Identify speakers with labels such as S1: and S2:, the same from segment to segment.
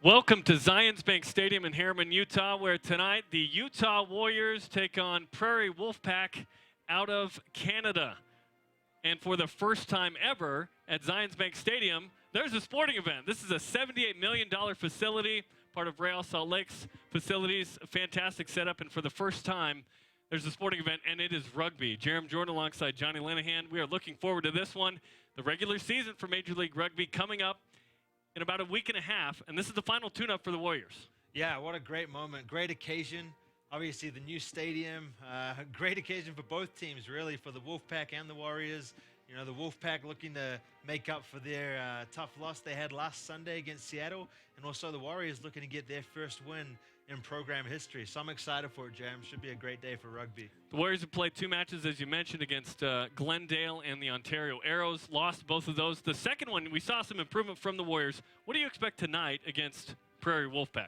S1: Welcome to Zions Bank Stadium in Harriman, Utah, where tonight the Utah Warriors take on Prairie Wolfpack out of Canada. And for the first time ever at Zions Bank Stadium, there's a sporting event. This is a $78 million facility, part of Real Salt Lake's facilities, a fantastic setup. And for the first time, there's a sporting event, and it is rugby. Jerem Jordan alongside Johnny Linehan. We are looking forward to this one. The regular season for Major League Rugby coming up in about a week and a half, and this is the final tune-up for the Warriors.
S2: Yeah, what a great moment, great occasion. Obviously, the new stadium, great occasion for both teams, really, for the Wolfpack and the Warriors. You know, the Wolfpack looking to make up for their tough loss they had last Sunday against Seattle, and also the Warriors looking to get their first win in program history. So I'm excited for it, Jam. Should be a great day for rugby.
S1: The Warriors have played two matches, as you mentioned, against Glendale and the Ontario Arrows. Lost both of those. The second one, we saw some improvement from the Warriors. What do you expect tonight against Prairie Wolfpack?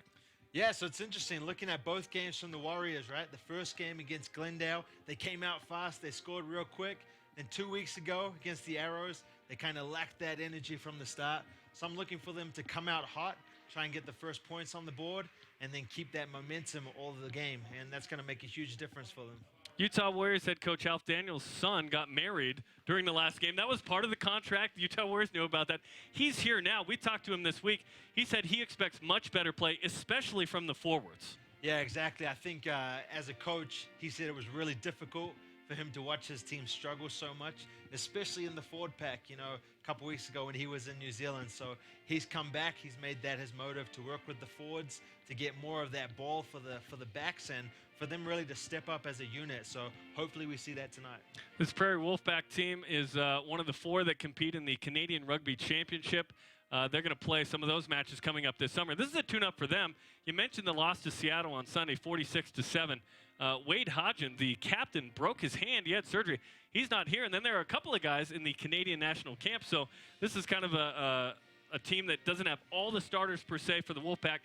S2: Yeah, so it's interesting looking at both games from the Warriors, right? The first game against Glendale, they came out fast. They scored real quick. Then 2 weeks ago against the Arrows, they kind of lacked that energy from the start. So I'm looking for them to come out hot, try and get the first points on the board, and then keep that momentum all of the game. And that's going to make a huge difference for them.
S1: Utah Warriors head coach Alf Daniels' son got married during the last game. That was part of the contract. The Utah Warriors knew about that. He's here now. We talked to him this week. He said he expects much better play, especially from the forwards.
S2: Yeah, exactly. I think as a coach, he said it was really difficult for him to watch his team struggle so much, especially in the forward pack, you know, a couple weeks ago when he was in New Zealand. So he's come back. He's made that his motive to work with the forwards to get more of that ball for the backs and for them really to step up as a unit. So hopefully we see that tonight.
S1: This Prairie Wolfpack team is one of the four that compete in the Canadian Rugby Championship. They're going to play some of those matches coming up this summer. This is a tune-up for them. You mentioned the loss to Seattle on Sunday, 46-7. Wade Hodgen, the captain, broke his hand. He had surgery. He's not here. And then there are a couple of guys in the Canadian national camp. So this is kind of a team that doesn't have all the starters per se for the Wolfpack.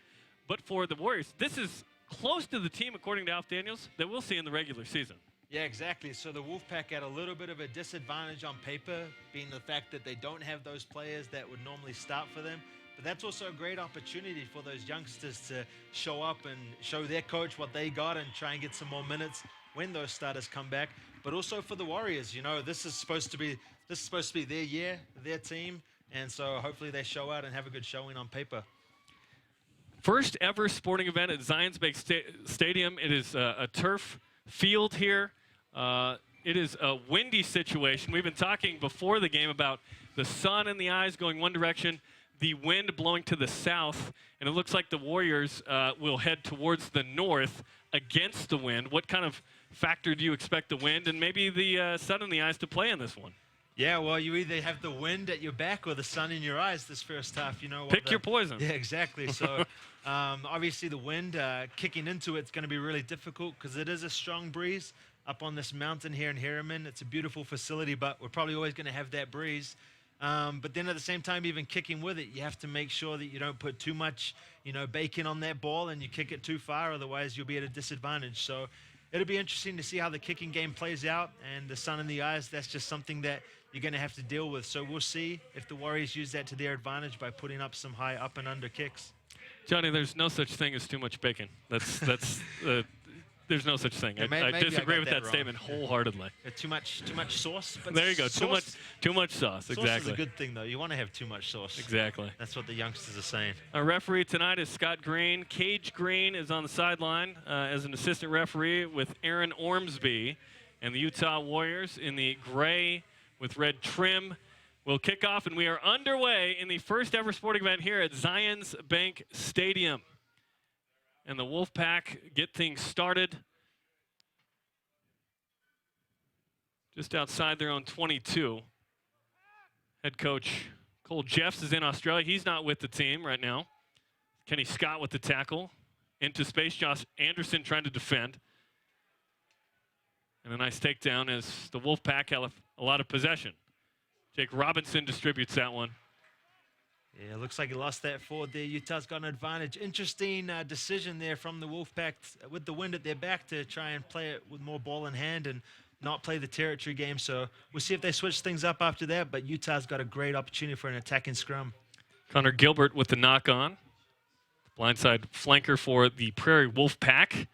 S1: But for the Warriors, this is close to the team, according to Alf Daniels, that we'll see in the regular season.
S2: Yeah, exactly. So the Wolfpack had a little bit of a disadvantage on paper, being the fact that they don't have those players that would normally start for them. But that's also a great opportunity for those youngsters to show up and show their coach what they got and try and get some more minutes when those starters come back. But also for the Warriors, you know, this is supposed to be their year, their team, and so hopefully they show out and have a good showing on paper.
S1: First ever sporting event at Zions Bank Stadium. It is a turf field here. It is a windy situation. We've been talking before the game about the sun in the eyes going one direction, the wind blowing to the south, and it looks like the Warriors will head towards the north against the wind. What kind of factor do you expect the wind and maybe the sun in the eyes to play in this one?
S2: Yeah, well, you either have the wind at your back or the sun in your eyes this first half. You know,
S1: pick your poison.
S2: Yeah, exactly. So obviously the wind kicking into it's going to be really difficult because it is a strong breeze up on this mountain here in Harriman. It's a beautiful facility, but we're probably always going to have that breeze. But then at the same time, even kicking with it, you have to make sure that you don't put too much, you know, bacon on that ball and you kick it too far. Otherwise, you'll be at a disadvantage. So it'll be interesting to see how the kicking game plays out. And the sun in the eyes, that's just something that you're going to have to deal with. So we'll see if the Warriors use that to their advantage by putting up some high up and under kicks.
S1: Johnny, there's no such thing as too much bacon. There's no such thing. I disagree with that statement wholeheartedly.
S2: Too much sauce. But
S1: there you go. Too much sauce.
S2: Sauce
S1: Exactly.
S2: is a good thing, though. You want to have too much sauce.
S1: Exactly.
S2: That's what the youngsters are saying.
S1: Our referee tonight is Scott Green. Cage Green is on the sideline as an assistant referee with Aaron Ormsby, and the Utah Warriors in the gray with red trim will kick off, and we are underway in the first ever sporting event here at Zions Bank Stadium. And the Wolfpack get things started just outside their own 22. Head coach Cole Jeffs is in Australia. He's not with the team right now. Kenny Scott with the tackle. Into space, Josh Anderson trying to defend. And a nice takedown as the Wolfpack have a lot of possession. Jake Robinson distributes that one.
S2: Yeah, looks like he lost that forward there. Utah's got an advantage. Interesting decision there from the Wolfpack with the wind at their back to try and play it with more ball in hand and not play the territory game. So we'll see if they switch things up after that, but Utah's got a great opportunity for an attacking scrum.
S1: Connor Gilbert with the knock on. Blindside flanker for the Prairie Wolfpack.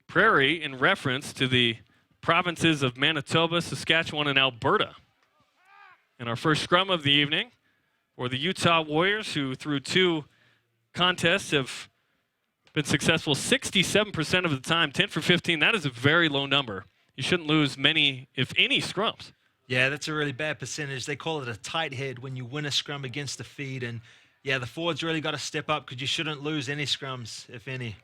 S1: Prairie in reference to the provinces of Manitoba, Saskatchewan, and Alberta. And our first scrum of the evening for the Utah Warriors, who through 2 contests have been successful 67% of the time, 10 for 15. That is a very low number. You shouldn't lose many, if any, scrums.
S2: Yeah, that's a really bad percentage. They call it a tight head when you win a scrum against the feed. And, yeah, the forwards really got to step up because you shouldn't lose any scrums, if any.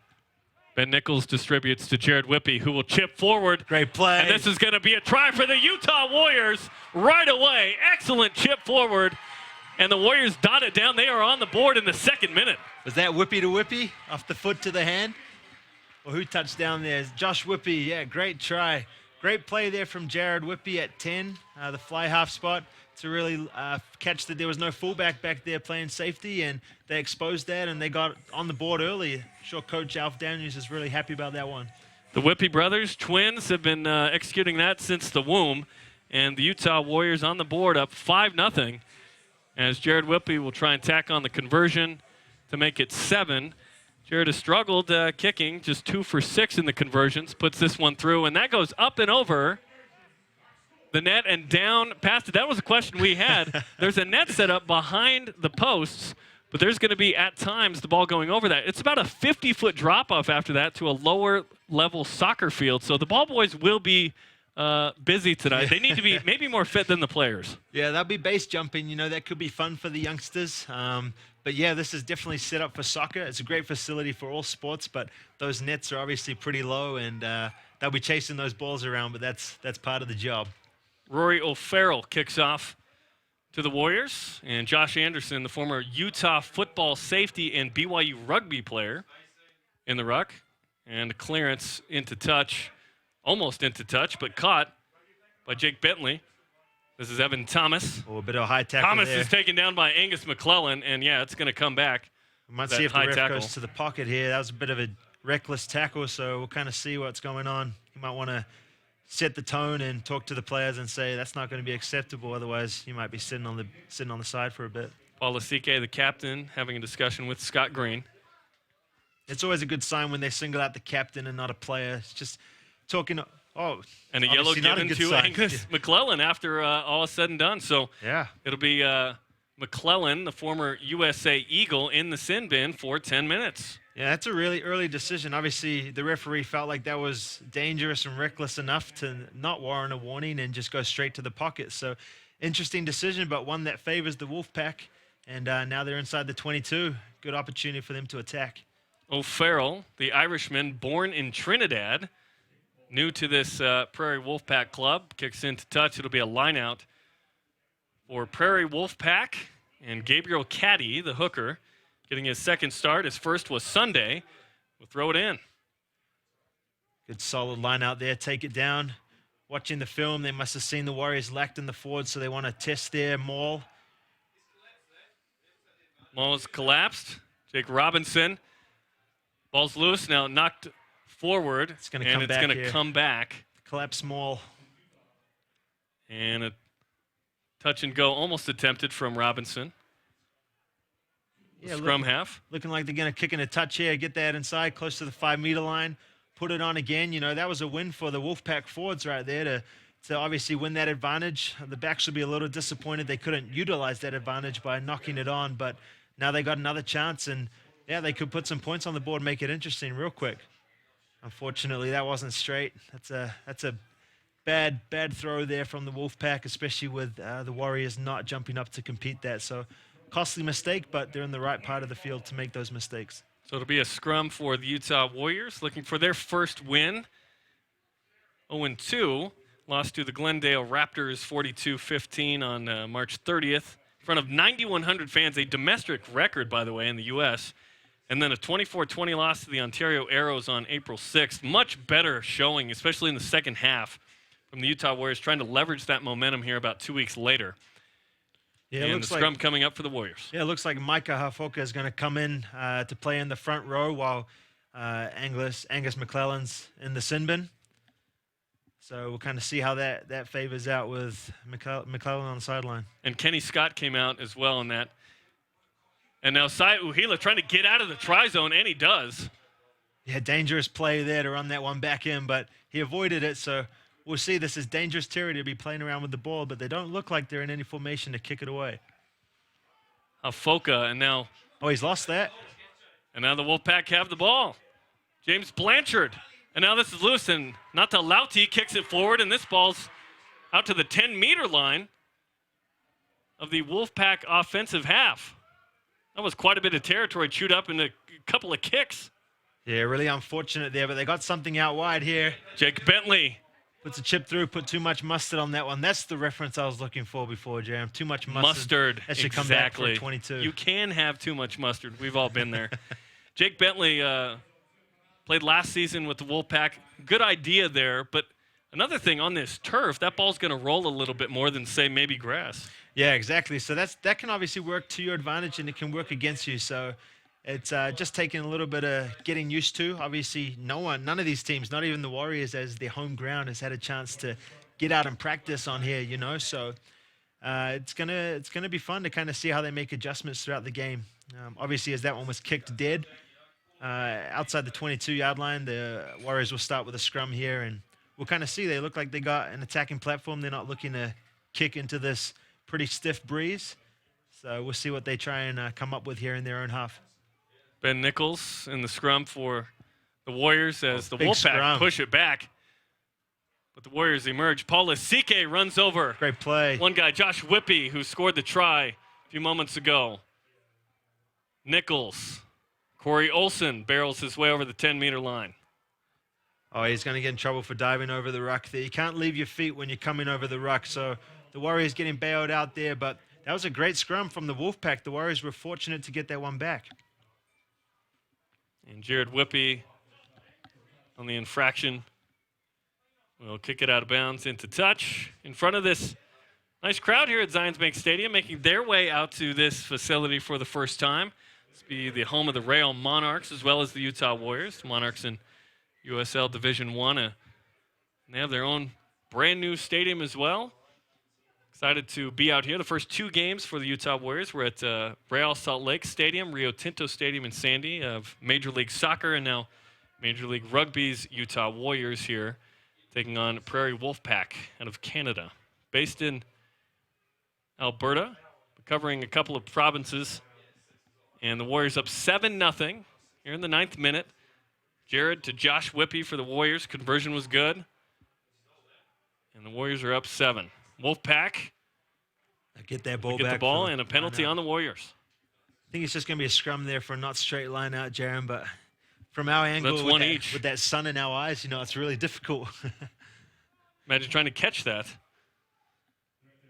S1: Ben Nichols distributes to Jared Whoopi, who will chip forward.
S2: Great play.
S1: And this is going to be a try for the Utah Warriors right away. Excellent chip forward. And the Warriors dot it down. They are on the board in the 2nd minute.
S2: Was that Whoopi to Whoopi? Off the foot to the hand? Well, who touched down there? Josh Whoopi. Yeah, great try. Great play there from Jared Whoopi at 10, the fly half spot, to really catch that there was no fullback back there playing safety, and they exposed that, and they got on the board early. I'm sure Coach Alf Daniels is really happy about that one.
S1: The Whoopi brothers, twins, have been executing that since the womb, and the Utah Warriors on the board up 5-0, as Jared Whoopi will try and tack on the conversion to make it 7. Jared has struggled kicking, just 2 for 6 in the conversions, puts this one through, and that goes up and over the net and down past it. That was a question we had. There's a net set up behind the posts, but there's going to be, at times, the ball going over that. It's about a 50-foot drop-off after that to a lower-level soccer field, so the ball boys will be busy tonight. They need to be maybe more fit than the players.
S2: Yeah, that'll be base jumping. You know, that could be fun for the youngsters. But, yeah, this is definitely set up for soccer. It's a great facility for all sports, but those nets are obviously pretty low, and they'll be chasing those balls around, but that's part of the job.
S1: Rory O'Farrell kicks off to the Warriors, and Josh Anderson, the former Utah football safety and BYU rugby player, in the ruck. And a clearance into touch, almost into touch, but caught by Jake Bentley. This is Evan Thomas.
S2: Oh, a bit of a high tackle
S1: Thomas
S2: there.
S1: is taken down by Angus McClellan, and yeah, it's going to come back.
S2: We might see if the ref goes to the pocket here. That was a bit of a reckless tackle, so we'll kind of see what's going on. You might want to set the tone and talk to the players and say that's not going to be acceptable. Otherwise, you might be sitting on the side for a bit.
S1: Paul Lasike, the captain, having a discussion with Scott Green.
S2: It's always a good sign when they single out the captain and not a player. It's just talking. Oh,
S1: and a yellow given to
S2: sign.
S1: Angus McClellan after all is said and done. So
S2: yeah,
S1: it'll be McClellan, the former USA Eagle, in the sin bin for 10 minutes.
S2: Yeah, that's a really early decision. Obviously, the referee felt like that was dangerous and reckless enough to not warrant a warning and just go straight to the pocket. So interesting decision, but one that favors the Wolfpack. And now they're inside the 22. Good opportunity for them to attack.
S1: O'Farrell, the Irishman, born in Trinidad, new to this Prairie Wolfpack club, kicks into touch. It'll be a line out for Prairie Wolfpack, and Gabriel Caddy, the hooker, getting his second start. His first was Sunday. We'll throw it in.
S2: Good solid line out there. Take it down. Watching the film, they must have seen the Warriors lacked in the forward, so they want to test their maul.
S1: Maul's collapsed. Jake Robinson. Ball's loose, now knocked forward.
S2: It's going to
S1: come back.
S2: Collapse maul.
S1: And a touch and go almost attempted from Robinson.
S2: Yeah,
S1: scrum half.
S2: Looking like they're going to kick in a touch here, get that inside, close to the 5-meter line, put it on again. You know, that was a win for the Wolfpack forwards right there to obviously win that advantage. The backs should be a little disappointed they couldn't utilize that advantage by knocking it on, but now they got another chance, and yeah, they could put some points on the board, make it interesting real quick. Unfortunately, that wasn't straight. That's a bad throw there from the Wolfpack, especially with the Warriors not jumping up to compete that. So costly mistake, but they're in the right part of the field to make those mistakes.
S1: So it'll be a scrum for the Utah Warriors, looking for their first win. 0-2, lost to the Glendale Raptors 42-15 on March 30th. In front of 9,100 fans, a domestic record, by the way, in the U.S., and then a 24-20 loss to the Ontario Arrows on April 6th. Much better showing, especially in the second half, from the Utah Warriors, trying to leverage that momentum here about 2 weeks later. Yeah, and the scrum coming up for the Warriors.
S2: Yeah, it looks like Micah Hafoka is going to come in to play in the front row while Angus McClellan's in the sin bin. So we'll kind of see how that favors out with McClellan on the sideline.
S1: And Kenny Scott came out as well in that. And now Sai Uhila trying to get out of the try zone, and he does.
S2: Yeah, dangerous play there to run that one back in, but he avoided it, so we'll see. This is dangerous territory to be playing around with the ball, but they don't look like they're in any formation to kick it away.
S1: Afoka, and now...
S2: Oh, he's lost that.
S1: And now the Wolfpack have the ball. James Blanchard. And now this is loose, and Nata Lauti kicks it forward, and this ball's out to the 10-meter line of the Wolfpack offensive half. That was quite a bit of territory chewed up in a couple of kicks.
S2: Yeah, really unfortunate there, but they got something out wide here.
S1: Jake Bentley.
S2: Puts a chip through, put too much mustard on that one. That's the reference I was looking for before, Jerem. Too much mustard.
S1: Mustard,
S2: that should
S1: exactly.
S2: come back for a 22.
S1: You can have too much mustard. We've all been there. Jake Bentley played last season with the Wolfpack. Good idea there, but another thing on this turf, that ball's going to roll a little bit more than, say, maybe grass.
S2: Yeah, exactly. So that can obviously work to your advantage, and it can work against you. So it's just taking a little bit of getting used to. Obviously, none of these teams, not even the Warriors as their home ground, has had a chance to get out and practice on here, you know. So it's gonna be fun to kind of see how they make adjustments throughout the game. Obviously, as that one was kicked dead outside the 22-yard line, the Warriors will start with a scrum here, and we'll kind of see. They look like they got an attacking platform. They're not looking to kick into this pretty stiff breeze. So we'll see what they try and come up with here in their own half.
S1: Ben Nichols in the scrum for the Warriors as the Wolfpack
S2: scrum.
S1: push it back. But the Warriors emerge. Paul Lasike runs over.
S2: Great play.
S1: One guy, Josh Whoopi, who scored the try a few moments ago. Nichols. Corey Olson barrels his way over the 10-meter line.
S2: Oh, he's going to get in trouble for diving over the ruck there. You can't leave your feet when you're coming over the ruck. So the Warriors getting bailed out there, but that was a great scrum from the Wolfpack. The Warriors were fortunate to get that one back.
S1: And Jared Whoopi on the infraction will kick it out of bounds into touch in front of this nice crowd here at Zions Bank Stadium, making their way out to this facility for the first time. This will be the home of the Rail Monarchs as well as the Utah Warriors. The Monarchs in USL Division I. And they have their own brand new stadium as well. Excited to be out here. The first two games for the Utah Warriors were at Real Salt Lake Stadium, Rio Tinto Stadium in Sandy of Major League Soccer, and now Major League Rugby's Utah Warriors here, taking on Prairie Wolfpack out of Canada. Based in Alberta, covering a couple of provinces, and the Warriors up 7-0 here in the 9th minute. Jared to Josh Whoopi for the Warriors. Conversion was good. And the Warriors are up 7. Wolfpack
S2: get that ball
S1: get
S2: back.
S1: The ball and a penalty on the Warriors.
S2: I think it's just going to be a scrum there for a not straight line out, Jaron, but from our angle
S1: That's one each.
S2: With that sun in our eyes, you know, it's really difficult.
S1: Imagine trying to catch that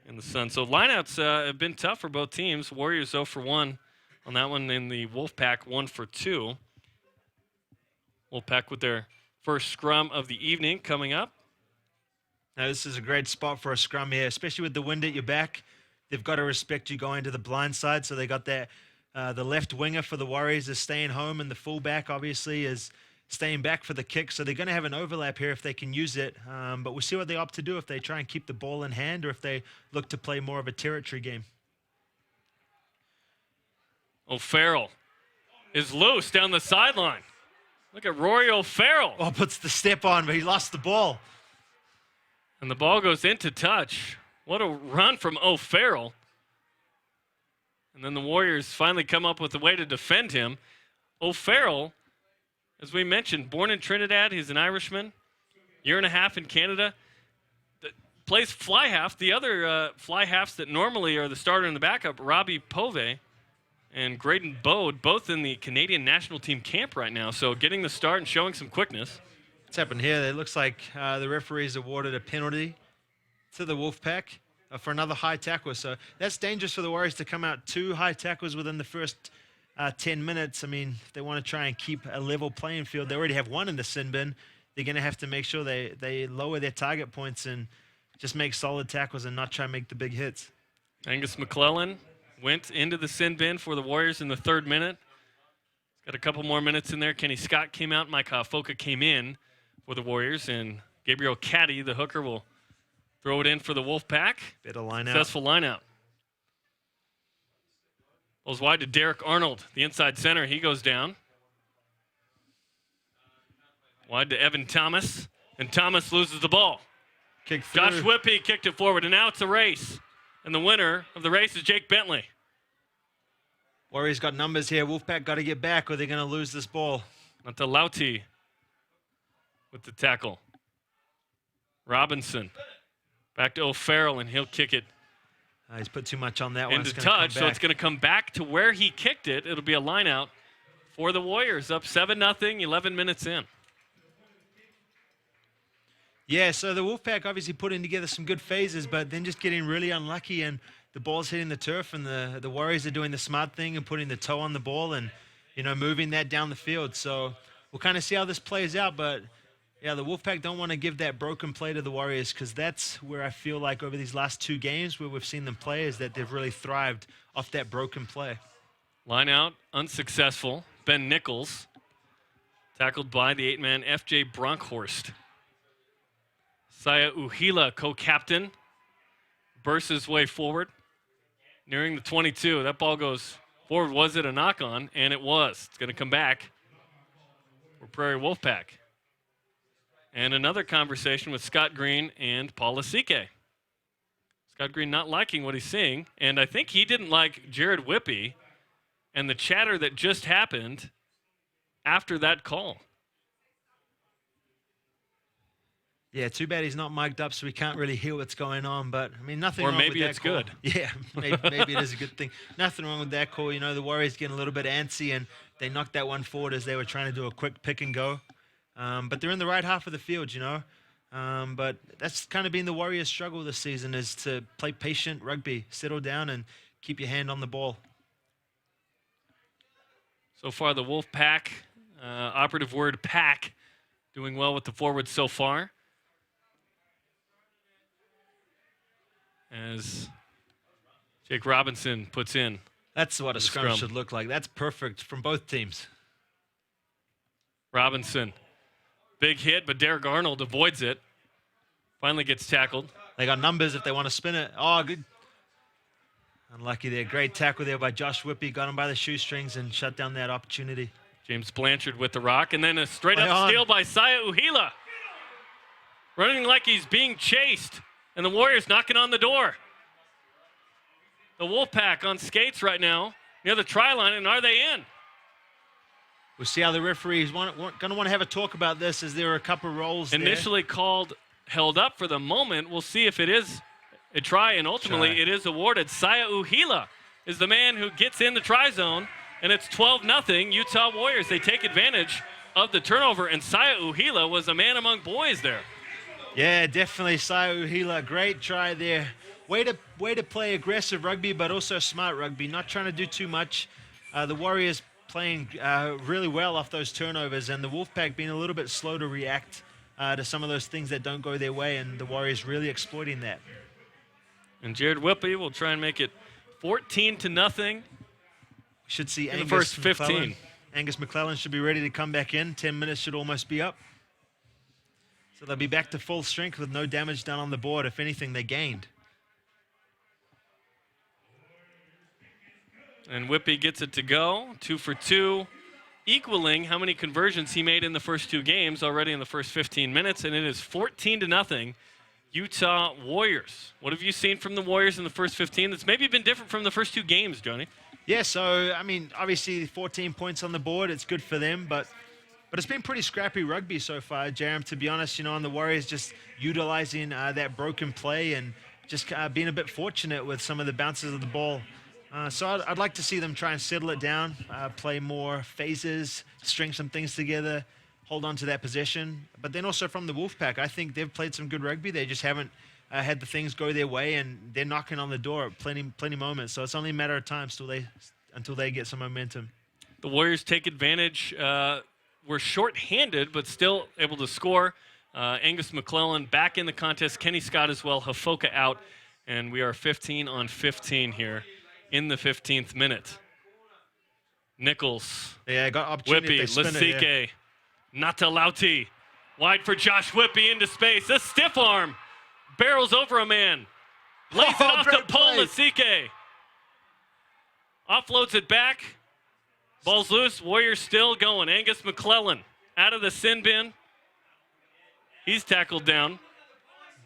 S1: in the sun. So lineouts have been tough for both teams. Warriors 0 for 1 on that one, and the Wolfpack 1 for 2. Wolfpack with their first scrum of the evening coming up.
S2: Now, this is a great spot for a scrum here, especially with the wind at your back. They've got to respect you going to the blind side, so they got that. The left winger for the Warriors is staying home, and the fullback, obviously, is staying back for the kick. So they're going to have an overlap here if they can use it. But we'll see what they opt to do, if they try and keep the ball in hand or if they look to play more of a territory game.
S1: O'Farrell is loose down the sideline. Look at Rory O'Farrell.
S2: Oh, puts the step on, but he lost the ball.
S1: And the ball goes into touch. What a run from O'Farrell. And then the Warriors finally come up with a way to defend him. O'Farrell, as we mentioned, born in Trinidad. He's an Irishman. Year and a half in Canada. Plays fly half. The other fly halves that normally are the starter and the backup, Robbie Pove and Graydon Bode, both in the Canadian national team camp right now. So getting the start and showing some quickness.
S2: What's happened here? It looks like the referees awarded a penalty to the Wolfpack for another high tackle. So that's dangerous for the Warriors to come out 2 high tackles within the first 10 minutes. I mean, if they want to try and keep a level playing field, they already have one in the sin bin. They're going to have to make sure they lower their target points and just make solid tackles and not try and make the big hits.
S1: Angus McClellan went into the sin bin for the Warriors in the 3rd minute. Got a couple more minutes in there. Kenny Scott came out. Mike Foka came in for the Warriors, and Gabriel Caddy, the hooker, will throw it in for the Wolfpack.
S2: Better line out.
S1: Successful line out. Ball's wide to Derek Arnold, the inside center. He goes down. Wide to Evan Thomas, and Thomas loses the ball.
S2: Kick through.
S1: Josh Whoopi kicked it forward, and now it's a race. And the winner of the race is Jake Bentley.
S2: Warriors got numbers here. Wolfpack got to get back or they're going to lose this ball.
S1: Lauti with the tackle. Robinson back to O'Farrell, and he'll kick it
S2: He's put too much on that one.
S1: into touch, so it's going to come back to where he kicked it. It'll be a line out for the Warriors, up 7-0, 11 minutes in.
S2: Yeah, so the Wolfpack obviously putting together some good phases, but then just getting really unlucky, and the ball's hitting the turf, and the Warriors are doing the smart thing and putting the toe on the ball and, you know, moving that down the field. So we'll kind of see how this plays out, but yeah, the Wolfpack don't want to give that broken play to the Warriors, because that's where I feel like over these last two games where we've seen them play is that they've really thrived off that broken play.
S1: Line out, unsuccessful. Ben Nichols, tackled by the 8-man F.J. Bronkhorst. Saya Uhila, co-captain, bursts his way forward, nearing the 22. That ball goes forward. Was it a knock-on? And it was. It's going to come back for Prairie Wolfpack. And another conversation with Scott Green and Paul Lasike. Scott Green not liking what he's seeing, and I think he didn't like Jared Whoopi and the chatter that just happened after that call.
S2: Yeah, too bad he's not mic'd up, so we can't really hear what's going on. But I mean, nothing.
S1: Or
S2: wrong
S1: maybe
S2: with that
S1: it's
S2: call.
S1: good.
S2: Yeah, maybe it is a good thing. Nothing wrong with that call. You know, the Warriors getting a little bit antsy, and they knocked that one forward as they were trying to do a quick pick and go. But they're in the right half of the field, you know. But that's kind of been the Warriors' struggle this season, is to play patient rugby, settle down, and keep your hand on the ball.
S1: So far, the Wolfpack, operative word pack, doing well with the forwards so far. As Jake Robinson puts in.
S2: That's what a scrum should look like. That's perfect from both teams.
S1: Robinson, big hit, but Derek Arnold avoids it. Finally gets tackled.
S2: They got numbers if they want to spin it. Oh, good. Unlucky there. Great tackle there by Josh Whoopi. Got him by the shoestrings and shut down that opportunity.
S1: James Blanchard with the rock, and then a straight-up steal by Saya Uhila. Running like he's being chased, and the Warriors knocking on the door. The Wolfpack on skates right now near the try line, and are they in?
S2: We'll see how the referees going to want to have a talk about this, as there are a couple of rolls
S1: initially
S2: there.
S1: Called, held up for the moment. We'll see if it is a try, and ultimately it is awarded. Saya Uhila is the man who gets in the try zone, and it's 12-0 Utah Warriors. They take advantage of the turnover, and Saya Uhila was a man among boys there.
S2: Yeah, definitely Saya Uhila. Great try there. Way to play aggressive rugby, but also smart rugby. Not trying to do too much. The Warriors playing really well off those turnovers, and the Wolfpack being a little bit slow to react to some of those things that don't go their way, and the Warriors really exploiting that.
S1: And Jared Whoopi will try and make it 14-0.
S2: Should see
S1: in the first 15.
S2: McClellan. Angus McClellan should be ready to come back in. 10 minutes should almost be up. So they'll be back to full strength with no damage done on the board. If anything, they gained.
S1: And Whoopi gets it to go, 2 for 2, equaling how many conversions he made in the first two games already in the first 15 minutes, and it is 14-0 Utah Warriors. What have you seen from the Warriors in the first 15 that's maybe been different from the first two games, Johnny?
S2: Yeah, so, I mean, obviously 14 points on the board, it's good for them, but it's been pretty scrappy rugby so far, Jerem, to be honest, you know, and the Warriors just utilizing that broken play and just being a bit fortunate with some of the bounces of the ball. So I'd like to see them try and settle it down, play more phases, string some things together, hold on to that possession. But then also from the Wolfpack, I think they've played some good rugby. They just haven't had the things go their way, and they're knocking on the door at plenty moments. So it's only a matter of time until they get some momentum.
S1: The Warriors take advantage. Were short-handed, but still able to score. Angus McClellan back in the contest. Kenny Scott as well. Hafoka out. And we are 15-15 here in the 15th minute. Nichols.
S2: Yeah, got opportunity.
S1: Whoopi, Lasike, Lauti. Wide for Josh Whoopi into space. A stiff arm. Barrels over a man. Lays it off to Paul Lasike. Offloads it back. Ball's loose. Warriors still going. Angus McClellan out of the sin bin. He's tackled down.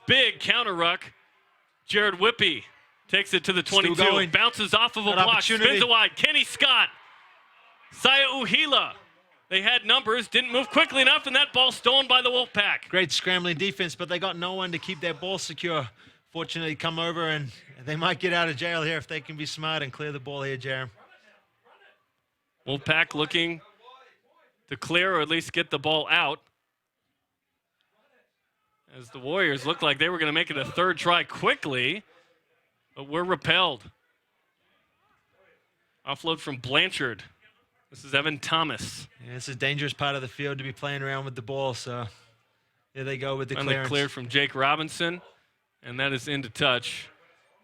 S1: Big counter ruck. Jared Whoopi takes it to the 22. Bounces off of a block. Spins it wide. Kenny Scott. Saya Uhila. They had numbers. Didn't move quickly enough, and that ball stolen by the Wolfpack.
S2: Great scrambling defense, but they got no one to keep that ball secure. Fortunately, come over, and they might get out of jail here if they can be smart and clear the ball here, Jerem.
S1: Wolfpack looking to clear or at least get the ball out. As the Warriors looked like they were going to make it a third try quickly, but we're repelled. Offload from Blanchard. This is Evan Thomas.
S2: Yeah, this is a dangerous part of the field to be playing around with the ball, so here they go with the clearance.
S1: Cleared from Jake Robinson, and that is into touch.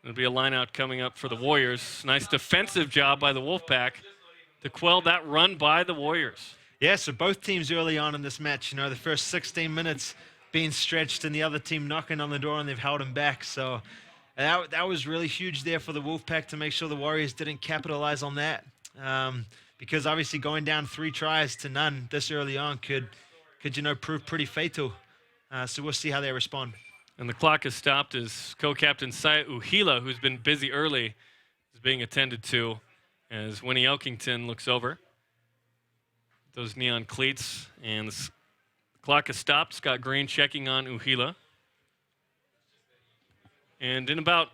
S1: It'll be a line out coming up for the Warriors. Nice defensive job by the Wolfpack to quell that run by the Warriors.
S2: Yeah, so both teams early on in this match, you know, the first 16 minutes being stretched and the other team knocking on the door, and they've held them back. So that was really huge there for the Wolfpack to make sure the Warriors didn't capitalize on that. Because obviously going down 3 tries to none this early on could prove pretty fatal. So we'll see how they respond.
S1: And the clock is stopped as co-captain Saya Uhila, who's been busy early, is being attended to as Winnie Elkington looks over. Those neon cleats, and the clock is stopped. Scott Green checking on Uhila. And in about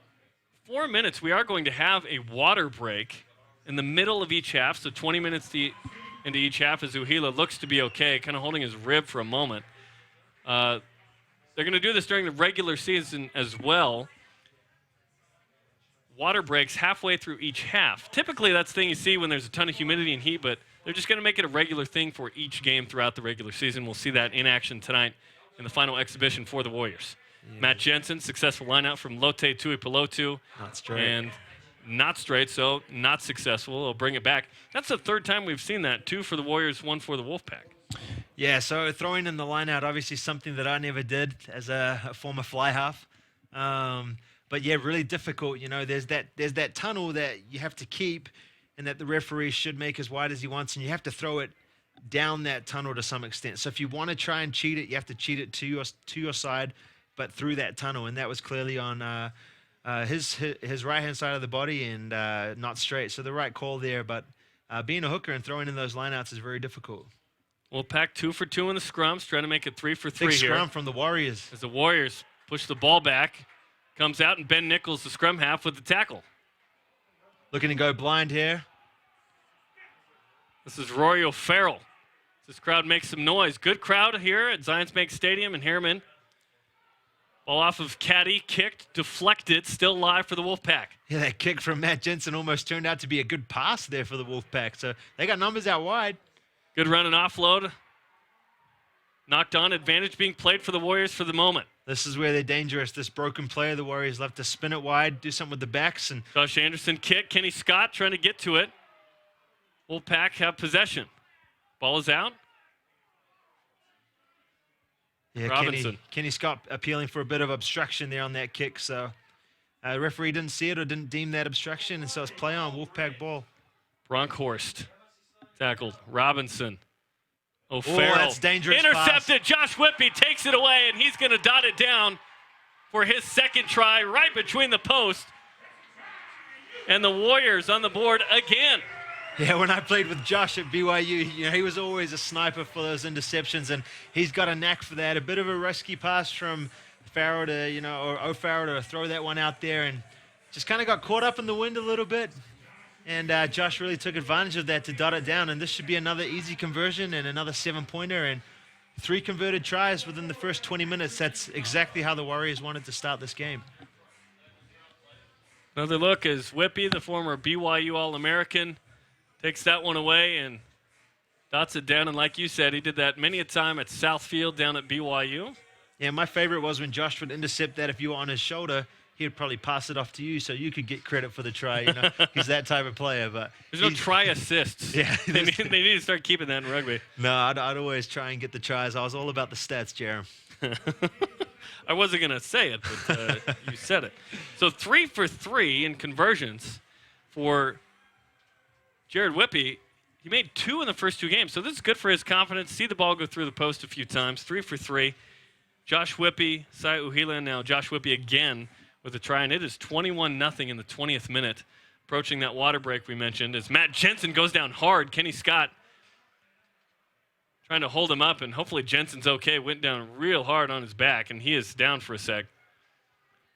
S1: 4 minutes, we are going to have a water break in the middle of each half, so 20 minutes into each half as Uhila looks to be okay, kind of holding his rib for a moment. They're going to do this during the regular season as well. Water breaks halfway through each half. Typically, that's the thing you see when there's a ton of humidity and heat, but they're just going to make it a regular thing for each game throughout the regular season. We'll see that in action tonight in the final exhibition for the Warriors. Yeah. Matt Jensen, successful lineout from Lotte Tuipulotu.
S2: Not straight.
S1: And not straight, so not successful. They'll bring it back. That's the third time we've seen that. 2 for the Warriors, 1 for the Wolfpack.
S2: Yeah, so throwing in the lineout, obviously something that I never did as a former fly half. But yeah, really difficult. You know, there's that tunnel that you have to keep and that the referee should make as wide as he wants, and you have to throw it down that tunnel to some extent. So if you want to try and cheat it, you have to cheat it to your side, but through that tunnel, and that was clearly on his right-hand side of the body and not straight. So the right call there, but being a hooker and throwing in those lineouts is very difficult.
S1: Wolfpack 2 for 2 in the scrums, trying to make it 3 for 3
S2: Big
S1: here.
S2: scrum from the Warriors.
S1: As the Warriors push the ball back, comes out, and Ben Nichols, the scrum half, with the tackle.
S2: Looking to go blind here.
S1: This is Rory O'Farrell. This crowd makes some noise. Good crowd here at Zions Bank Stadium in Harriman. Ball off of Caddy, kicked, deflected, still live for the Wolfpack.
S2: Yeah, that kick from Matt Jensen almost turned out to be a good pass there for the Wolfpack. So they got numbers out wide.
S1: Good run and offload. Knocked on, advantage being played for the Warriors for the moment.
S2: This is where they're dangerous. This broken player, the Warriors love to spin it wide, do something with the backs. And
S1: Josh Anderson kick. Kenny Scott trying to get to it. Wolfpack have possession. Ball is out.
S2: Yeah,
S1: Robinson.
S2: Kenny Scott appealing for a bit of obstruction there on that kick. So the referee didn't see it or didn't deem that obstruction, and so it's play on, Wolfpack ball.
S1: Bronkhorst tackled. Robinson. O'Farrell.
S2: Oh, that's dangerous.
S1: Intercepted.
S2: Pass.
S1: Josh Whoopi takes it away, and he's going to dot it down for his second try right between the post. And the Warriors on the board again.
S2: Yeah, when I played with Josh at BYU, you know, he was always a sniper for those interceptions, and he's got a knack for that. A bit of a risky pass from Farrell to, you know, or O'Farrell to throw that one out there, and just kind of got caught up in the wind a little bit. And Josh really took advantage of that to dot it down, and this should be another easy conversion and another 7-pointer, and 3 converted tries within the first 20 minutes. That's exactly how the Warriors wanted to start this game.
S1: Another look as Whoopi, the former BYU All-American, takes that one away and dots it down. And like you said, he did that many a time at Southfield down at BYU.
S2: Yeah, my favorite was when Josh would intercept that if you were on his shoulder, he'd probably pass it off to you so you could get credit for the try. You know, he's that type of player. But
S1: there's no try assists.
S2: Yeah,
S1: they need to start keeping that in rugby.
S2: No, I'd always try and get the tries. I was all about the stats, Jerem.
S1: I wasn't going to say it, but you said it. So 3 for 3 in conversions for Jared Whoopi, he made 2 in the first 2 games, so this is good for his confidence. See the ball go through the post a few times, 3 for 3. Josh Whoopi, Sai Uhila, now Josh Whoopi again with a try, and it is 21-0 in the 20th minute. Approaching that water break we mentioned as Matt Jensen goes down hard. Kenny Scott trying to hold him up, and hopefully Jensen's okay. Went down real hard on his back, and he is down for a sec.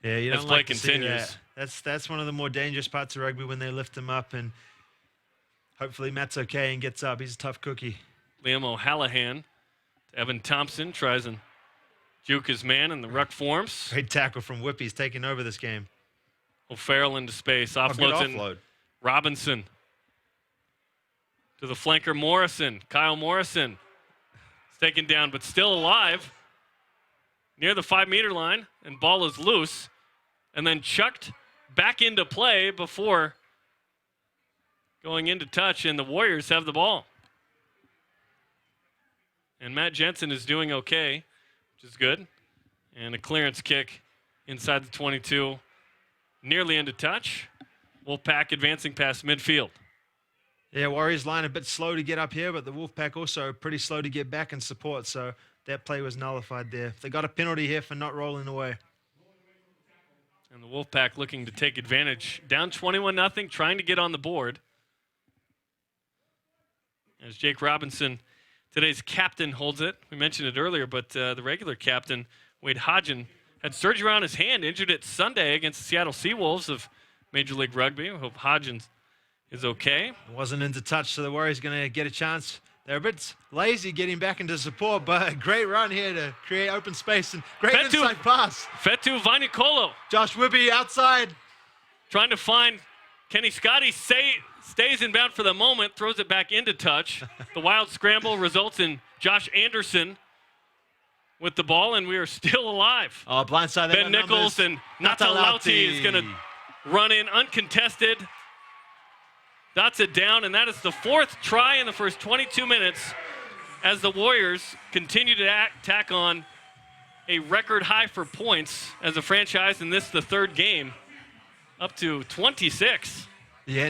S2: Yeah, you
S1: as
S2: don't
S1: play
S2: like to
S1: continues.
S2: see that. That's one of the more dangerous parts of rugby when they lift him up, and hopefully Matt's okay and gets up. He's a tough cookie.
S1: Liam O'Hallahan to Evan Thompson, tries and juke his man, and the ruck forms.
S2: Great tackle from Whoopi. He's taking over this game.
S1: O'Farrell into space,
S2: Good
S1: offloads in
S2: offload.
S1: Robinson to the flanker Morrison. Kyle Morrison is taken down, but still alive near the 5-meter line, and ball is loose, and then chucked back into play before going into touch, and the Warriors have the ball. And Matt Jensen is doing okay, which is good. And a clearance kick inside the 22, nearly into touch. Wolfpack advancing past midfield.
S2: Yeah, Warriors line a bit slow to get up here, but the Wolfpack also pretty slow to get back and support, so that play was nullified there. They got a penalty here for not rolling away.
S1: And the Wolfpack looking to take advantage. Down 21-0, trying to get on the board. As Jake Robinson, today's captain, holds it. We mentioned it earlier, but the regular captain, Wade Hodgen, had surgery on his hand, injured it Sunday against the Seattle Seawolves of Major League Rugby. We hope Hodgen is okay.
S2: Wasn't into touch, so the Warriors going to get a chance. They're a bit lazy getting back into support, but a great run here to create open space and great inside pass.
S1: Fetu Vainikolo.
S2: Josh Whoopi outside.
S1: Trying to find Kenny Scott. He stays inbound for the moment, throws it back into touch. The wild scramble results in Josh Anderson with the ball, and we are still alive.
S2: Oh, blindside.
S1: Ben Nichols and Natalauti is going to run in uncontested. Dots it down, and that is the 4th try in the first 22 minutes as the Warriors continue to tack on a record high for points as a franchise, and this the 3rd game, up to 26.
S2: Yeah,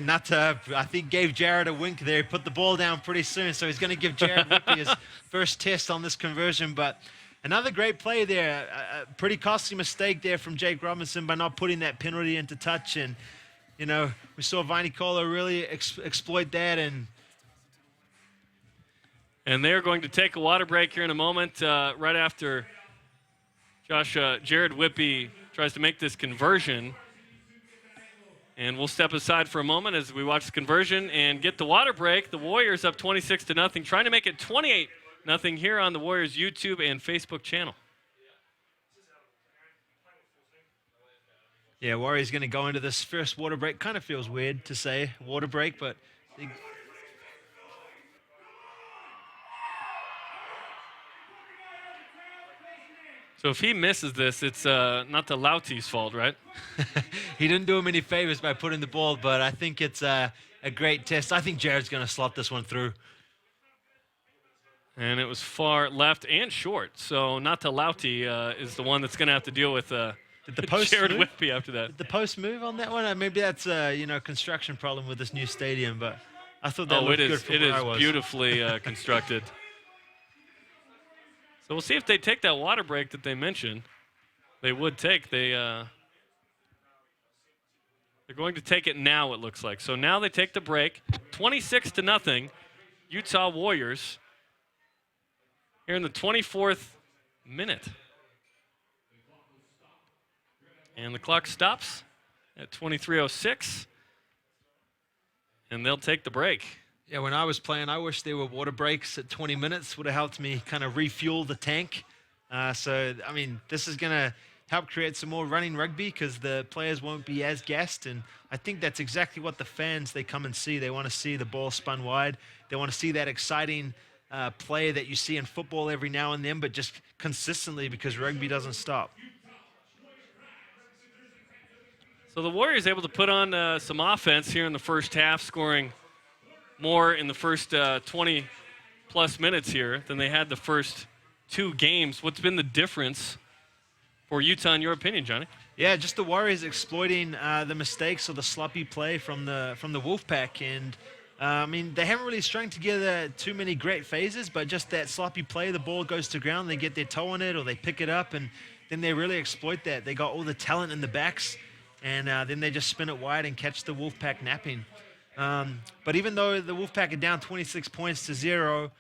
S2: I think gave Jared a wink there. He put the ball down pretty soon, so he's going to give Jared Whoopi his first test on this conversion. But another great play there. A pretty costly mistake there from Jake Robinson by not putting that penalty into touch. And, you know, we saw Vainikolo really exploit that. And
S1: they're going to take a water break here in a moment, right after Jared Whoopi tries to make this conversion. And we'll step aside for a moment as we watch the conversion and get the water break. The Warriors up 26-0, trying to make it 28-0 here on the Warriors YouTube and Facebook channel.
S2: Yeah, Warriors going to go into this first water break. Kind of feels weird to say water break, but
S1: so if he misses this, it's not the Lauti's fault, right?
S2: He didn't do him any favors by putting the ball, but I think it's a great test. I think Jared's going to slot this one through.
S1: And it was far left and short, so not the Lauti is the one that's going to have to deal with
S2: Did the post
S1: Jared
S2: move?
S1: Whoopi after that.
S2: Did the post move on that one? Maybe that's a construction problem with this new stadium, but I thought that looked good from where I was.
S1: It is beautifully constructed. So we'll see if they take that water break that they mentioned. They would take. They're going to take it now, it looks like. So now they take the break. 26-0, Utah Warriors. Here in the 24th minute. And the clock stops at 23:06. And they'll take the break.
S2: Yeah, when I was playing, I wish there were water breaks at 20 minutes. Would have helped me kind of refuel the tank. So, I mean, this is going to help create some more running rugby because the players won't be as gassed. And I think that's exactly what the fans, they come and see. They want to see the ball spun wide. They want to see that exciting play that you see in football every now and then, but just consistently because rugby doesn't stop.
S1: So the Warriors able to put on some offense here in the first half, scoring more in the first 20-plus minutes here than they had the first 2 games. What's been the difference for Utah, in your opinion, Johnny?
S2: Yeah, just the Warriors exploiting the mistakes or the sloppy play from the Wolfpack, and I mean, they haven't really strung together too many great phases, but just that sloppy play, the ball goes to ground, they get their toe on it or they pick it up, and then they really exploit that. They got all the talent in the backs, and then they just spin it wide and catch the Wolfpack napping. But even though the Wolfpack are down 26 points to 0,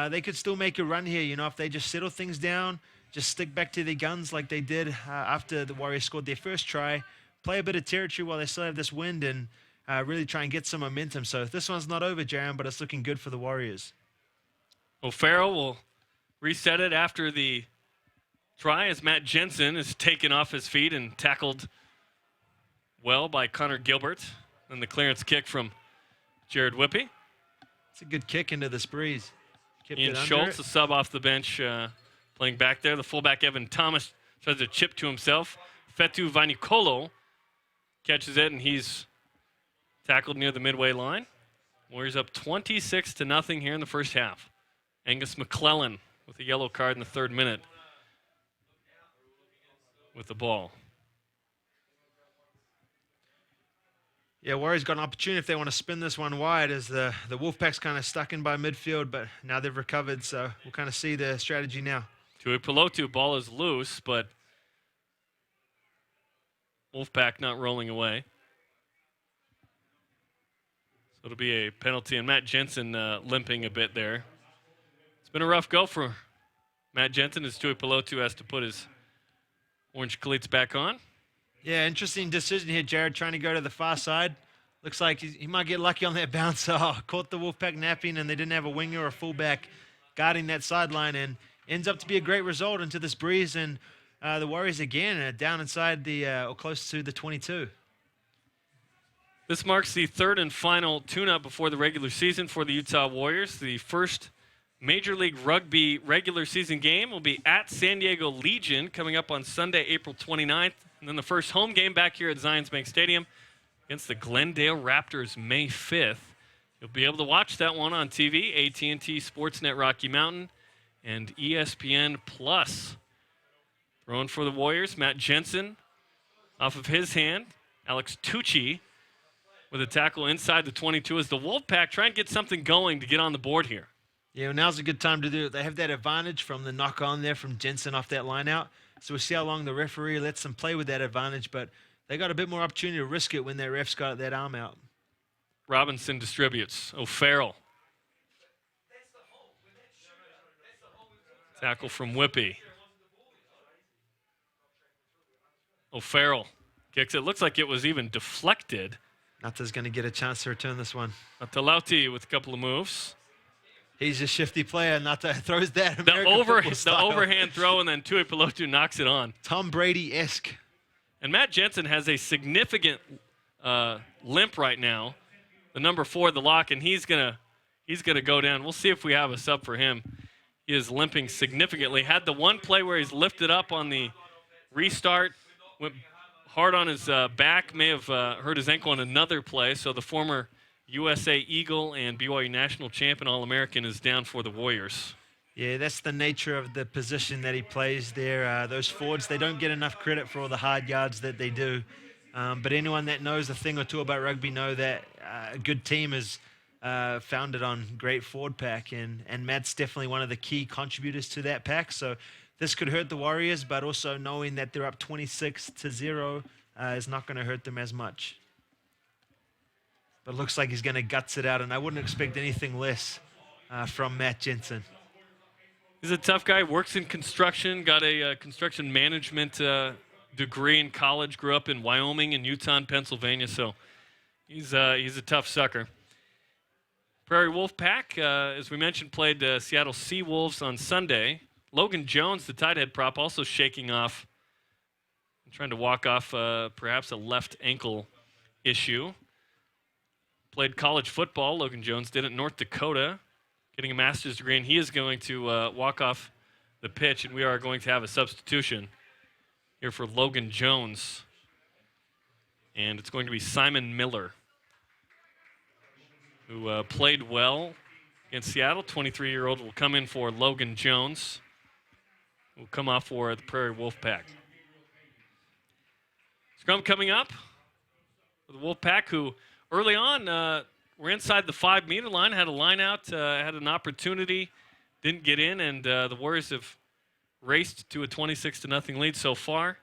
S2: they could still make a run here, you know, if they just settle things down, just stick back to their guns like they did after the Warriors scored their first try, play a bit of territory while they still have this wind, and really try and get some momentum. So this one's not over, Jaron, but it's looking good for the Warriors.
S1: O'Farrell will reset it after the try as Matt Jensen is taken off his feet and tackled well by Connor Gilbert. And the clearance kick from Jared Whoopi.
S2: It's a good kick into this breeze.
S1: Ian Schultz, a sub off the bench, playing back there. The fullback, Evan Thomas, tries to chip to himself. Fetu Vainicolo catches it, and he's tackled near the midway line. Warriors up 26-0 here in the first half. Angus McClellan with a yellow card in the 3rd minute with the ball.
S2: Yeah, Warriors got an opportunity if they want to spin this one wide as the Wolfpack's kind of stuck in by midfield, but now they've recovered, so we'll kind of see the strategy now.
S1: Tuipulotu, ball is loose, but Wolfpack not rolling away. So it'll be a penalty, and Matt Jensen limping a bit there. It's been a rough go for Matt Jensen as Tuipulotu has to put his orange cleats back on.
S2: Yeah, interesting decision here, Jared, trying to go to the far side. Looks like he might get lucky on that bounce. Oh, caught the Wolfpack napping, and they didn't have a winger or a fullback guarding that sideline, and ends up to be a great result into this breeze, and the Warriors again are down inside the or close to the 22.
S1: This marks the 3rd and final tune-up before the regular season for the Utah Warriors. The first Major League Rugby regular season game will be at San Diego Legion coming up on Sunday, April 29th. And then the first home game back here at Zions Bank Stadium against the Glendale Raptors May 5th. You'll be able to watch that one on TV, AT&T Sportsnet Rocky Mountain, and ESPN Plus. Throwing for the Warriors, Matt Jensen off of his hand. Alex Tucci with a tackle inside the 22 as the Wolfpack try and get something going to get on the board here.
S2: Yeah, well, now's a good time to do it. They have that advantage from the knock on there from Jensen off that line out. So we'll see how long the referee lets them play with that advantage, but they got a bit more opportunity to risk it when their ref's got that arm out.
S1: Robinson distributes. O'Farrell. Tackle from Whoopi. O'Farrell kicks it. Looks like it was even deflected.
S2: Nata's going to get a chance to return this one.
S1: Talauti with a couple of moves.
S2: He's a shifty player. Nata throws that
S1: The overhand throw, and then Tuipulotu knocks it on.
S2: Tom Brady-esque.
S1: And Matt Jensen has a significant limp right now. The number 4, the lock, and he's gonna go down. We'll see if we have a sub for him. He is limping significantly. Had the one play where he's lifted up on the restart, went hard on his back, may have hurt his ankle on another play. So the former USA Eagle and BYU National Champion All-American is down for the Warriors.
S2: Yeah, that's the nature of the position that he plays there. Those forwards, they don't get enough credit for all the hard yards that they do. But anyone that knows a thing or two about rugby know that a good team is founded on great forward pack, and Matt's definitely one of the key contributors to that pack. So this could hurt the Warriors, but also knowing that they're up 26-0 is not going to hurt them as much. But looks like he's going to guts it out, and I wouldn't expect anything less from Matt Jensen.
S1: He's a tough guy, works in construction, got a construction management degree in college, grew up in Wyoming and Utah and Pennsylvania, so he's a tough sucker. Prairie Wolfpack, as we mentioned, played Seattle Seawolves on Sunday. Logan Jones, the tight head prop, also shaking off, trying to walk off perhaps a left ankle issue. Played college football, Logan Jones did at North Dakota, getting a master's degree, and he is going to walk off the pitch, and we are going to have a substitution here for Logan Jones. And it's going to be Simon Miller, who played well against Seattle. 23-year-old will come in for Logan Jones, who will come off for the Prairie Wolfpack. Scrum coming up for the Wolfpack, who early on were inside the 5-meter line, had a line out, had an opportunity, didn't get in, and the Warriors have raced to a 26-0 lead so far.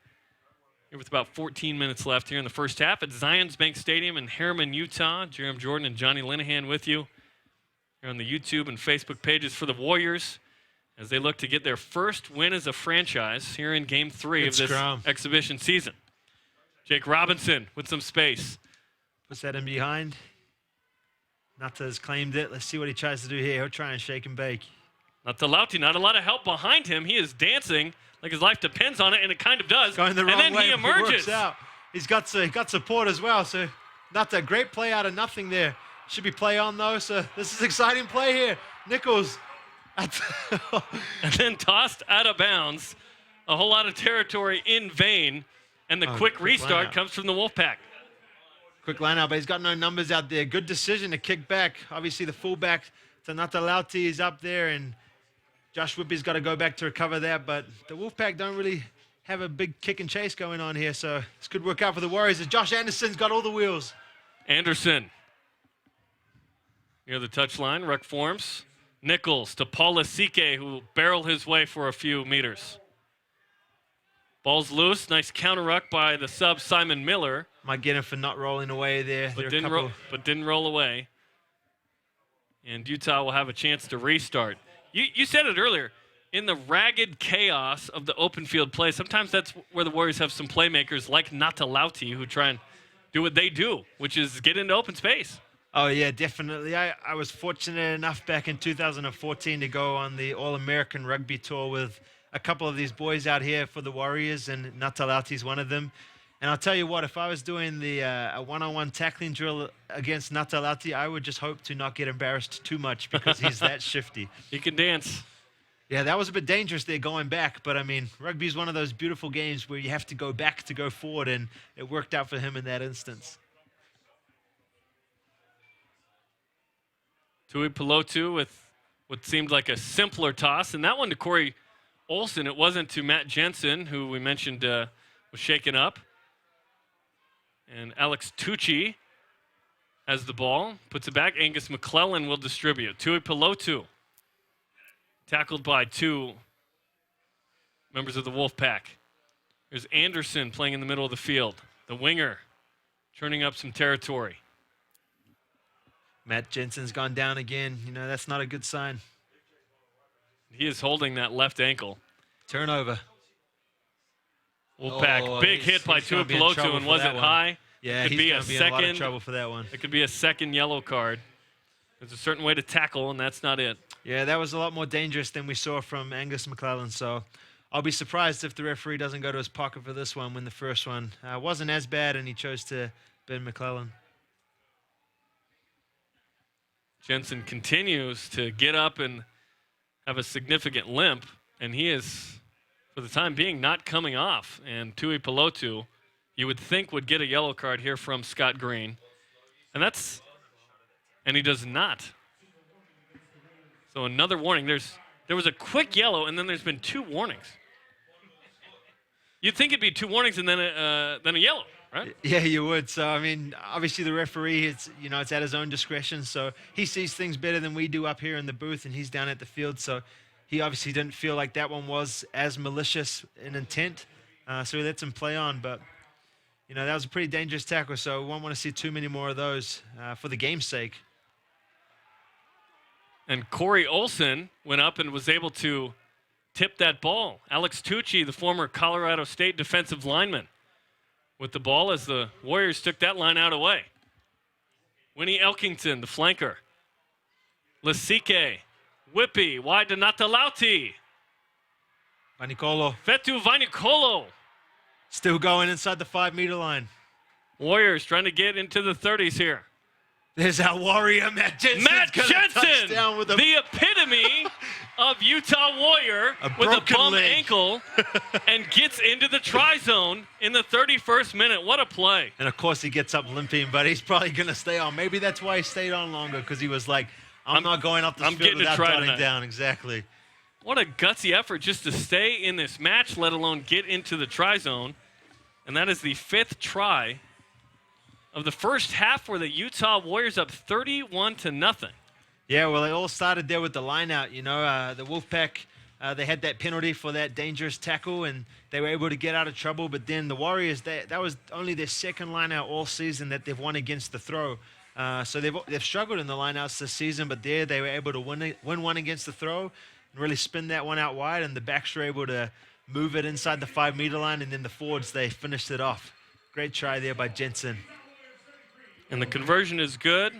S1: Here with about 14 minutes left here in the first half at Zions Bank Stadium in Harriman, Utah. Jerem Jordan and Johnny Linehan with you here on the YouTube and Facebook pages for the Warriors as they look to get their first win as a franchise here in Game 3 of this exhibition season. Jake Robinson with some space.
S2: Puts that in behind. Nata has claimed it. Let's see what he tries to do here. He'll try and shake and bake.
S1: Natalauti, not a lot of help behind him. He is dancing like his life depends on it, and it kind of does.
S2: Going the wrong way.
S1: And then he emerges.
S2: Works out. He's got support as well, so not a great play out of nothing there. Should be play on, though, so this is exciting play here. Nichols.
S1: And then tossed out of bounds. A whole lot of territory in vain, and the quick restart comes from the Wolfpack.
S2: Quick line out, but he's got no numbers out there. Good decision to kick back. Obviously, the fullback, Natalauti, is up there, and Josh Whoopi's got to go back to recover that, but the Wolfpack don't really have a big kick and chase going on here, so this could work out for the Warriors as Josh Anderson's got all the wheels.
S1: Anderson near the touchline, ruck forms. Nichols to Paula Sike, who will barrel his way for a few meters. Ball's loose, nice counter ruck by the sub Simon Miller.
S2: Might get him for not rolling away there.
S1: But didn't roll away. And Utah will have a chance to restart. You said it earlier, in the ragged chaos of the open field play, sometimes that's where the Warriors have some playmakers like Natalauti who try and do what they do, which is get into open space.
S2: Oh, yeah, definitely. I was fortunate enough back in 2014 to go on the All-American Rugby Tour with a couple of these boys out here for the Warriors, and Natalauti's one of them. And I'll tell you what, if I was doing the a one-on-one tackling drill against Natalauti, I would just hope to not get embarrassed too much because he's that shifty.
S1: He can dance.
S2: Yeah, that was a bit dangerous there going back, but I mean, rugby is one of those beautiful games where you have to go back to go forward, and it worked out for him in that instance.
S1: Tui Pelotu with what seemed like a simpler toss, and that one to Corey Olsen. It wasn't to Matt Jensen, who we mentioned was shaken up. And Alex Tucci has the ball, puts it back. Angus McClellan will distribute. Tui Pelotu, tackled by two members of the Wolfpack. There's Anderson playing in the middle of the field. The winger, turning up some territory.
S2: Matt Jensen's gone down again. You know, that's not a good sign.
S1: He is holding that left ankle.
S2: Turnover.
S1: Wolfpack, big hit by Tui Pelotu, and was it high?
S2: Yeah, he's going to be in a lot of trouble for that one.
S1: It could be a second yellow card. There's a certain way to tackle, and that's not it.
S2: Yeah, that was a lot more dangerous than we saw from Angus McClellan, so I'll be surprised if the referee doesn't go to his pocket for this one when the first one wasn't as bad, and he chose to Ben McClellan.
S1: Jensen continues to get up and have a significant limp, and he is, for the time being, not coming off. And Tui Pelotu, you would think, would get a yellow card here from Scott Green. And he does not. So another warning. There was a quick yellow, and then there's been two warnings. You'd think it'd be two warnings and then a yellow, right?
S2: Yeah, you would. So, I mean, obviously the referee, it's at his own discretion. So he sees things better than we do up here in the booth, and he's down at the field. So he obviously didn't feel like that one was as malicious in intent. So he lets him play on. But, that was a pretty dangerous tackle. So we won't want to see too many more of those for the game's sake.
S1: And Corey Olsen went up and was able to tip that ball. Alex Tucci, the former Colorado State defensive lineman, with the ball as the Warriors took that line out away. Winnie Elkington, the flanker. Lasike, Whoopi, wide to Natalauti.
S2: Vanicolo.
S1: Fetu Vanicolo.
S2: Still going inside the 5-meter line.
S1: Warriors trying to get into the 30s here.
S2: There's our warrior, Matt Jensen.
S1: Matt Jensen, the epitome of Utah Warrior with a bum ankle and gets into the try zone in the 31st minute. What a play.
S2: And, of course, he gets up limping, but he's probably going to stay on. Maybe that's why he stayed on longer, because he was like, I'm not going up this field without jotting down. Exactly.
S1: What a gutsy effort just to stay in this match, let alone get into the try zone. And that is the 5th try of the first half where the Utah Warriors up 31-0.
S2: Yeah, well, it all started there with the line out. You know, the Wolfpack, they had that penalty for that dangerous tackle, and they were able to get out of trouble. But then the Warriors, that was only their second line out all season that they've won against the throw. So they've struggled in the lineouts this season, but there they were able to win one against the throw and really spin that one out wide, and the backs were able to move it inside the 5-meter line, and then the forwards, they finished it off. Great try there by Jensen.
S1: And the conversion is good.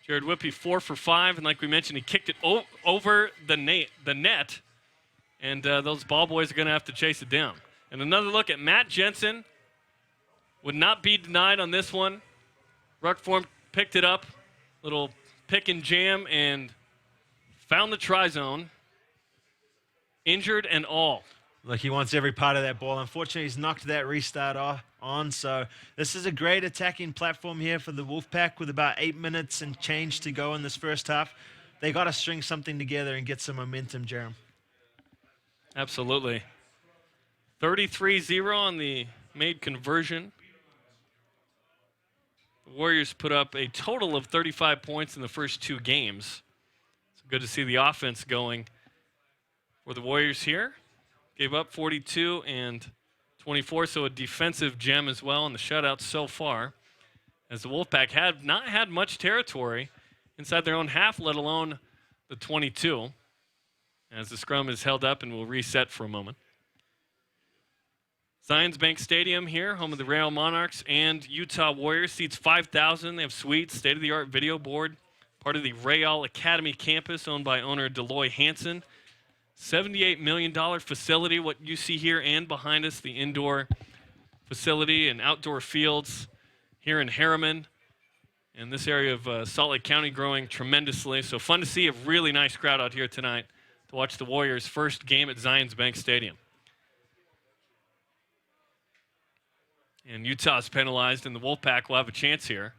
S1: Jared Whoopi 4 for 5, and like we mentioned, he kicked it over the net, and those ball boys are going to have to chase it down. And another look at Matt Jensen. Would not be denied on this one. Ruckform picked it up, little pick and jam, and found the try zone. Injured and all.
S2: Look, he wants every part of that ball. Unfortunately, he's knocked that restart on. So this is a great attacking platform here for the Wolfpack with about 8 minutes and change to go in this first half. They got to string something together and get some momentum, Jerem.
S1: Absolutely. 33-0 on the made conversion. The Warriors put up a total of 35 points in the first 2 games. It's good to see the offense going for the Warriors here. Gave up 42 and 24, so a defensive gem as well in the shutouts so far, as the Wolfpack have not had much territory inside their own half, let alone the 22, as the scrum is held up and will reset for a moment. Zions Bank Stadium here, home of the Real Monarchs and Utah Warriors, seats 5,000. They have suites, state-of-the-art video board, part of the Real Academy campus owned by owner Deloy Hansen. $78 million facility, what you see here and behind us, the indoor facility and outdoor fields here in Harriman. And this area of Salt Lake County growing tremendously. So fun to see a really nice crowd out here tonight to watch the Warriors' first game at Zions Bank Stadium. And Utah's penalized, and the Wolfpack will have a chance here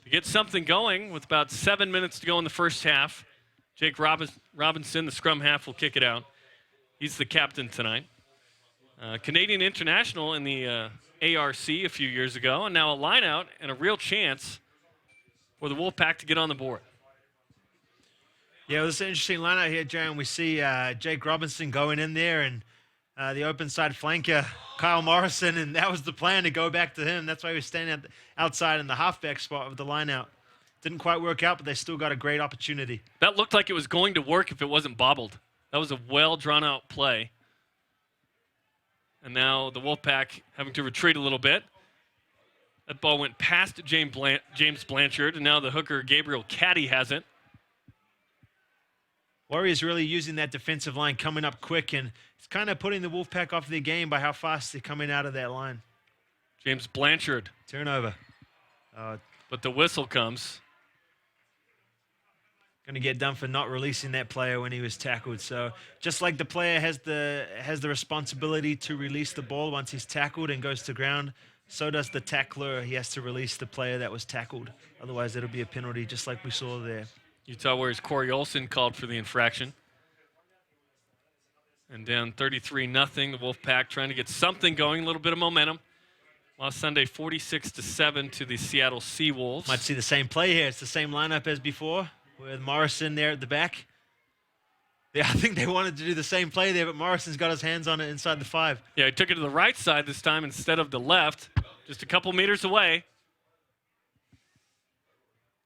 S1: to get something going with about 7 minutes to go in the first half. Jake Robinson, the scrum half, will kick it out. He's the captain tonight. Canadian international in the ARC a few years ago, and now a line-out and a real chance for the Wolfpack to get on the board.
S2: Yeah, well, this is an interesting line-out here, Jerry. We see Jake Robinson going in there, and the open side flanker, Kyle Morrison, and that was the plan, to go back to him. That's why he was standing outside in the halfback spot of the line-out. Didn't quite work out, but they still got a great opportunity.
S1: That looked like it was going to work if it wasn't bobbled. That was a well-drawn-out play. And now the Wolfpack having to retreat a little bit. That ball went past James Blanchard, and now the hooker Gabriel Caddy has it.
S2: Warriors really using that defensive line, coming up quick, and it's kind of putting the Wolfpack off their game by how fast they're coming out of that line.
S1: James Blanchard.
S2: Turnover.
S1: But the whistle comes.
S2: Going to get done for not releasing that player when he was tackled. So just like the player has the responsibility to release the ball once he's tackled and goes to ground, so does the tackler. He has to release the player that was tackled. Otherwise, it'll be a penalty, just like we saw there.
S1: Utah Warriors Corey Olson called for the infraction. And down 33-0, the Wolfpack trying to get something going, a little bit of momentum. Lost Sunday 46-7 to the Seattle Seawolves.
S2: Might see the same play here. It's the same lineup as before, with Morrison there at the back. Yeah, I think they wanted to do the same play there, but Morrison's got his hands on it inside the 5.
S1: Yeah, he took it to the right side this time instead of the left, just a couple meters away.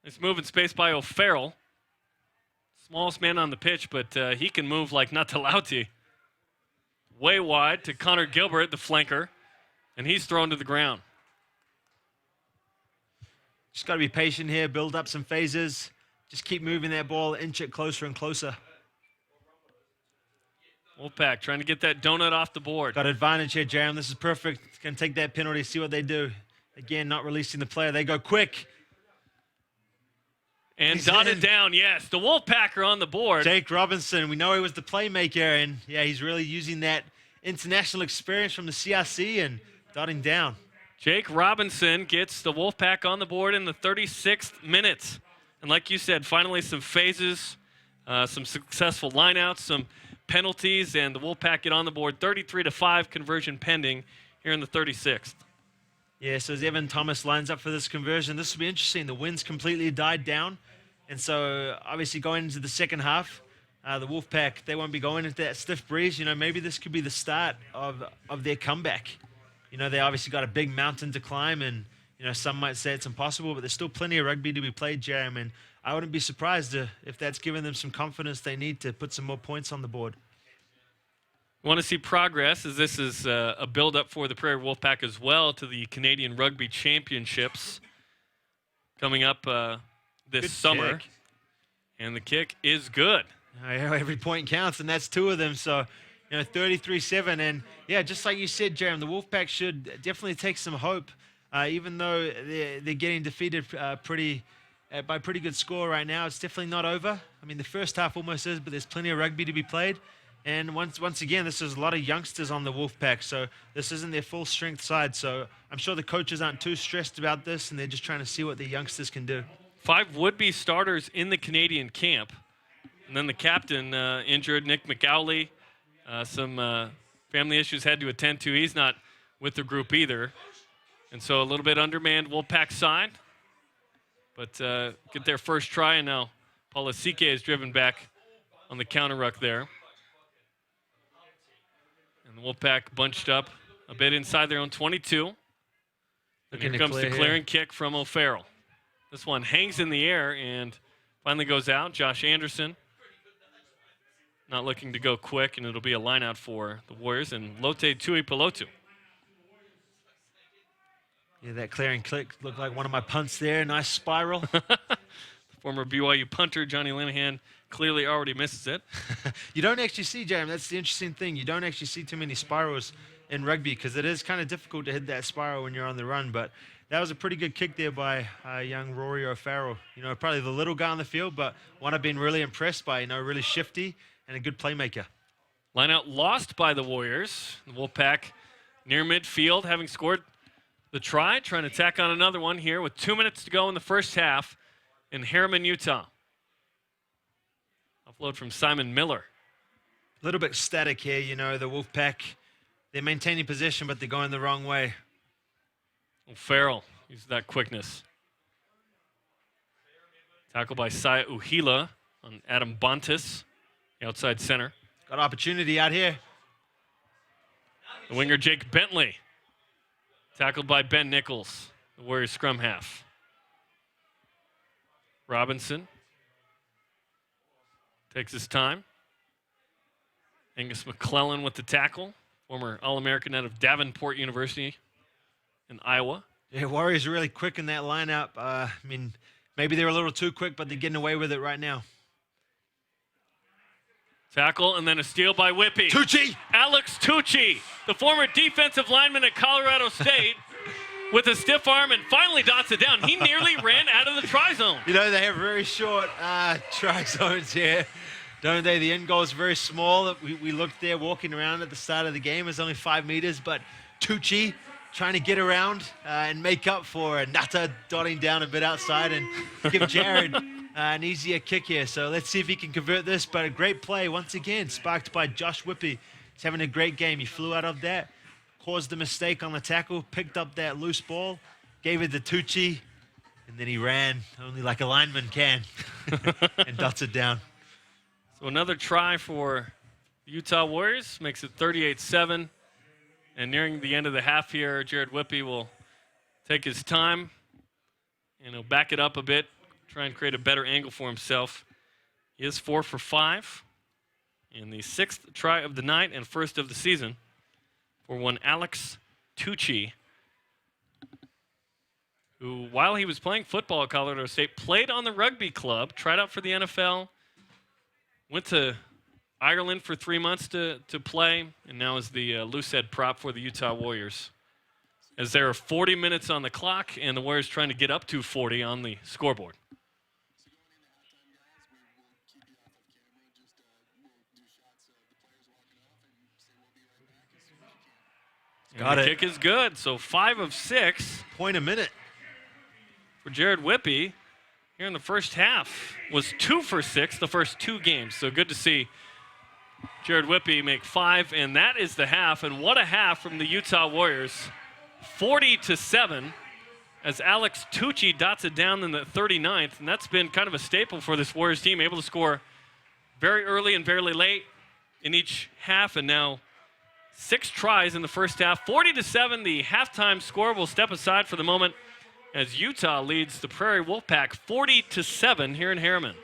S1: Nice move in space by O'Farrell. Smallest man on the pitch, but he can move like Natalauti. Way wide to Connor Gilbert, the flanker, and he's thrown to the ground.
S2: Just got to be patient here, build up some phases. Just keep moving that ball, inch it closer and closer.
S1: Wolfpack trying to get that donut off the board.
S2: Got advantage here, Jerem. This is perfect. It's going to take that penalty, see what they do. Again, not releasing the player. They go quick.
S1: And dotted down, yes. The Wolfpack are on the board.
S2: Jake Robinson, we know he was the playmaker, and yeah, he's really using that international experience from the CRC and dotting down.
S1: Jake Robinson gets the Wolfpack on the board in the 36th minute. And like you said, finally some phases, some successful lineouts, some penalties, and the Wolfpack get on the board. 33-5 conversion pending here in the 36th.
S2: Yeah, so as Evan Thomas lines up for this conversion, this will be interesting. The wind's completely died down. And so obviously going into the second half, the Wolfpack, they won't be going into that stiff breeze. You know, maybe this could be the start of their comeback. You know, they obviously got a big mountain to climb, and, you know, some might say it's impossible, but there's still plenty of rugby to be played, Jeremy. And I wouldn't be surprised if that's given them some confidence they need to put some more points on the board.
S1: Want to see progress, as this is a build-up for the Prairie Wolfpack as well to the Canadian Rugby Championships coming up this
S2: Good
S1: summer.
S2: kick.
S1: And the kick is good.
S2: Every point counts, and that's 2 of them. So, you know, 33-7. And, yeah, just like you said, Jeremy, the Wolfpack should definitely take some hope, even though they're getting defeated by a pretty good score right now. It's definitely not over. I mean, the first half almost is, but there's plenty of rugby to be played. And once again, this is a lot of youngsters on the Wolfpack, so this isn't their full strength side. So I'm sure the coaches aren't too stressed about this, and they're just trying to see what the youngsters can do.
S1: 5 would-be starters in the Canadian camp. And then the captain injured, Nick McClellan. Some family issues had to attend to. He's not with the group either. And so a little bit undermanned Wolfpack side. But get their first try, and now Paula Sike is driven back on the counter ruck there. And the Wolfpack bunched up a bit inside their own 22. And here comes the clearing kick from O'Farrell. This one hangs in the air and finally goes out. Josh Anderson not looking to go quick, and it'll be a line out for the Warriors and Lote Tui Pelotu.
S2: Yeah, that clearing kick looked like one of my punts there. Nice spiral.
S1: The former BYU punter, Johnny Linehan, clearly already misses it.
S2: You don't actually see, Jeremy, that's the interesting thing. You don't actually see too many spirals in rugby because it is kind of difficult to hit that spiral when you're on the run. But that was a pretty good kick there by young Rory O'Farrell. You know, probably the little guy on the field, but one I've been really impressed by, you know, really shifty and a good playmaker.
S1: Line out lost by the Warriors. The Wolfpack near midfield, having scored the try, trying to tack on another one here with 2 minutes to go in the first half in Harriman, Utah. Offload from Simon Miller.
S2: A little bit static here, you know, the Wolfpack. They're maintaining possession, but they're going the wrong way.
S1: O'Farrell uses that quickness. Tackled by Saya Uhila on Adam Bontis, the outside center.
S2: Got opportunity out here.
S1: The winger Jake Bentley. Tackled by Ben Nichols, the Warriors scrum half. Robinson takes his time. Angus McClellan with the tackle, former All-American out of Davenport University in Iowa.
S2: Yeah, Warriors are really quick in that lineup. I mean, maybe they're a little too quick, but they're getting away with it right now.
S1: Tackle and then a steal by Whoopi.
S2: Tucci!
S1: Alex Tucci, the former defensive lineman at Colorado State, with a stiff arm and finally dots it down. He nearly ran out of the try zone.
S2: You know, they have very short try zones here, don't they? The end goal is very small. We looked there walking around at the start of the game. It's only 5 meters, but Tucci trying to get around and make up for Nata dotting down a bit outside and give Jared an easier kick here. So let's see if he can convert this. But a great play once again, sparked by Josh Whoopi. He's having a great game. He flew out of that, caused a mistake on the tackle, picked up that loose ball, gave it to Tucci, and then he ran only like a lineman can and dots it down.
S1: So another try for the Utah Warriors, makes it 38-7. And nearing the end of the half here, Jared Whoopi will take his time and he'll back it up a bit, try and create a better angle for himself. He is 4 for 5 in the 6th try of the night and first of the season for one Alex Tucci, who, while he was playing football at Colorado State, played on the rugby club, tried out for the NFL, went to Ireland for 3 months to play, and now is the loose head prop for the Utah Warriors. As there are 40 minutes on the clock, and the Warriors trying to get up to 40 on the scoreboard.
S2: Got
S1: the
S2: it.
S1: Kick is good, so 5 of 6.
S2: Point a minute.
S1: For Jared Whoopi here in the first half. Was 2 for 6 the first 2 games, so good to see Jared Whoopi make 5, and that is the half. And what a half from the Utah Warriors. 40-7, as Alex Tucci dots it down in the 39th, and that's been kind of a staple for this Warriors team, able to score very early and very late in each half, and now 6 tries in the first half. 40-7, the halftime score. Will step aside for the moment as Utah leads the Prairie Wolfpack 40-7 here in Harriman.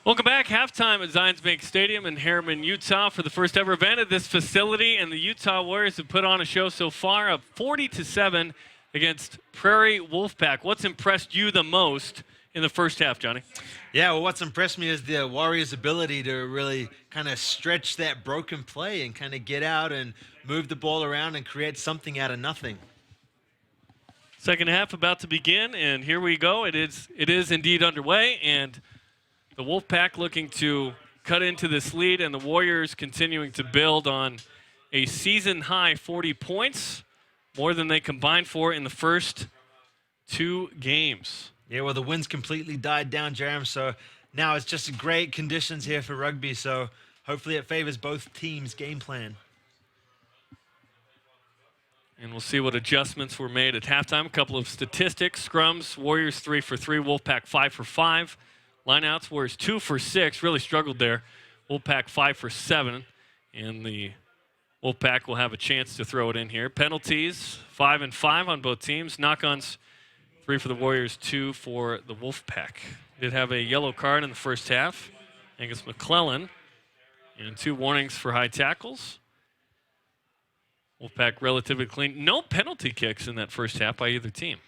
S1: Welcome back. Halftime at Zions Bank Stadium in Harriman, Utah for the first ever event at this facility. And the Utah Warriors have put on a show so far of 40-7 against Prairie Wolfpack. What's impressed you the most in the first half, Johnny?
S2: Yeah, well, what's impressed me is the Warriors' ability to really kind of stretch that broken play and kind of get out and move the ball around and create something out of nothing.
S1: Second half about to begin, and here we go. It is indeed underway, and the Wolfpack looking to cut into this lead, and the Warriors continuing to build on a season-high 40 points, more than they combined for in the first 2 games.
S2: Yeah, well, the wind's completely died down, Jerem, so now it's just great conditions here for rugby, so hopefully it favors both teams' game plan.
S1: And we'll see what adjustments were made at halftime. A couple of statistics. Scrums, Warriors 3 for 3, Wolfpack 5 for 5. Lineouts, Warriors 2 for 6, really struggled there. Wolfpack 5 for 7, and the Wolfpack will have a chance to throw it in here. Penalties, 5 and 5 on both teams. Knock-ons, 3 for the Warriors, 2 for the Wolfpack. Did have a yellow card in the first half. Angus McClellan, and 2 warnings for high tackles. Wolfpack relatively clean. No penalty kicks in that first half by either team.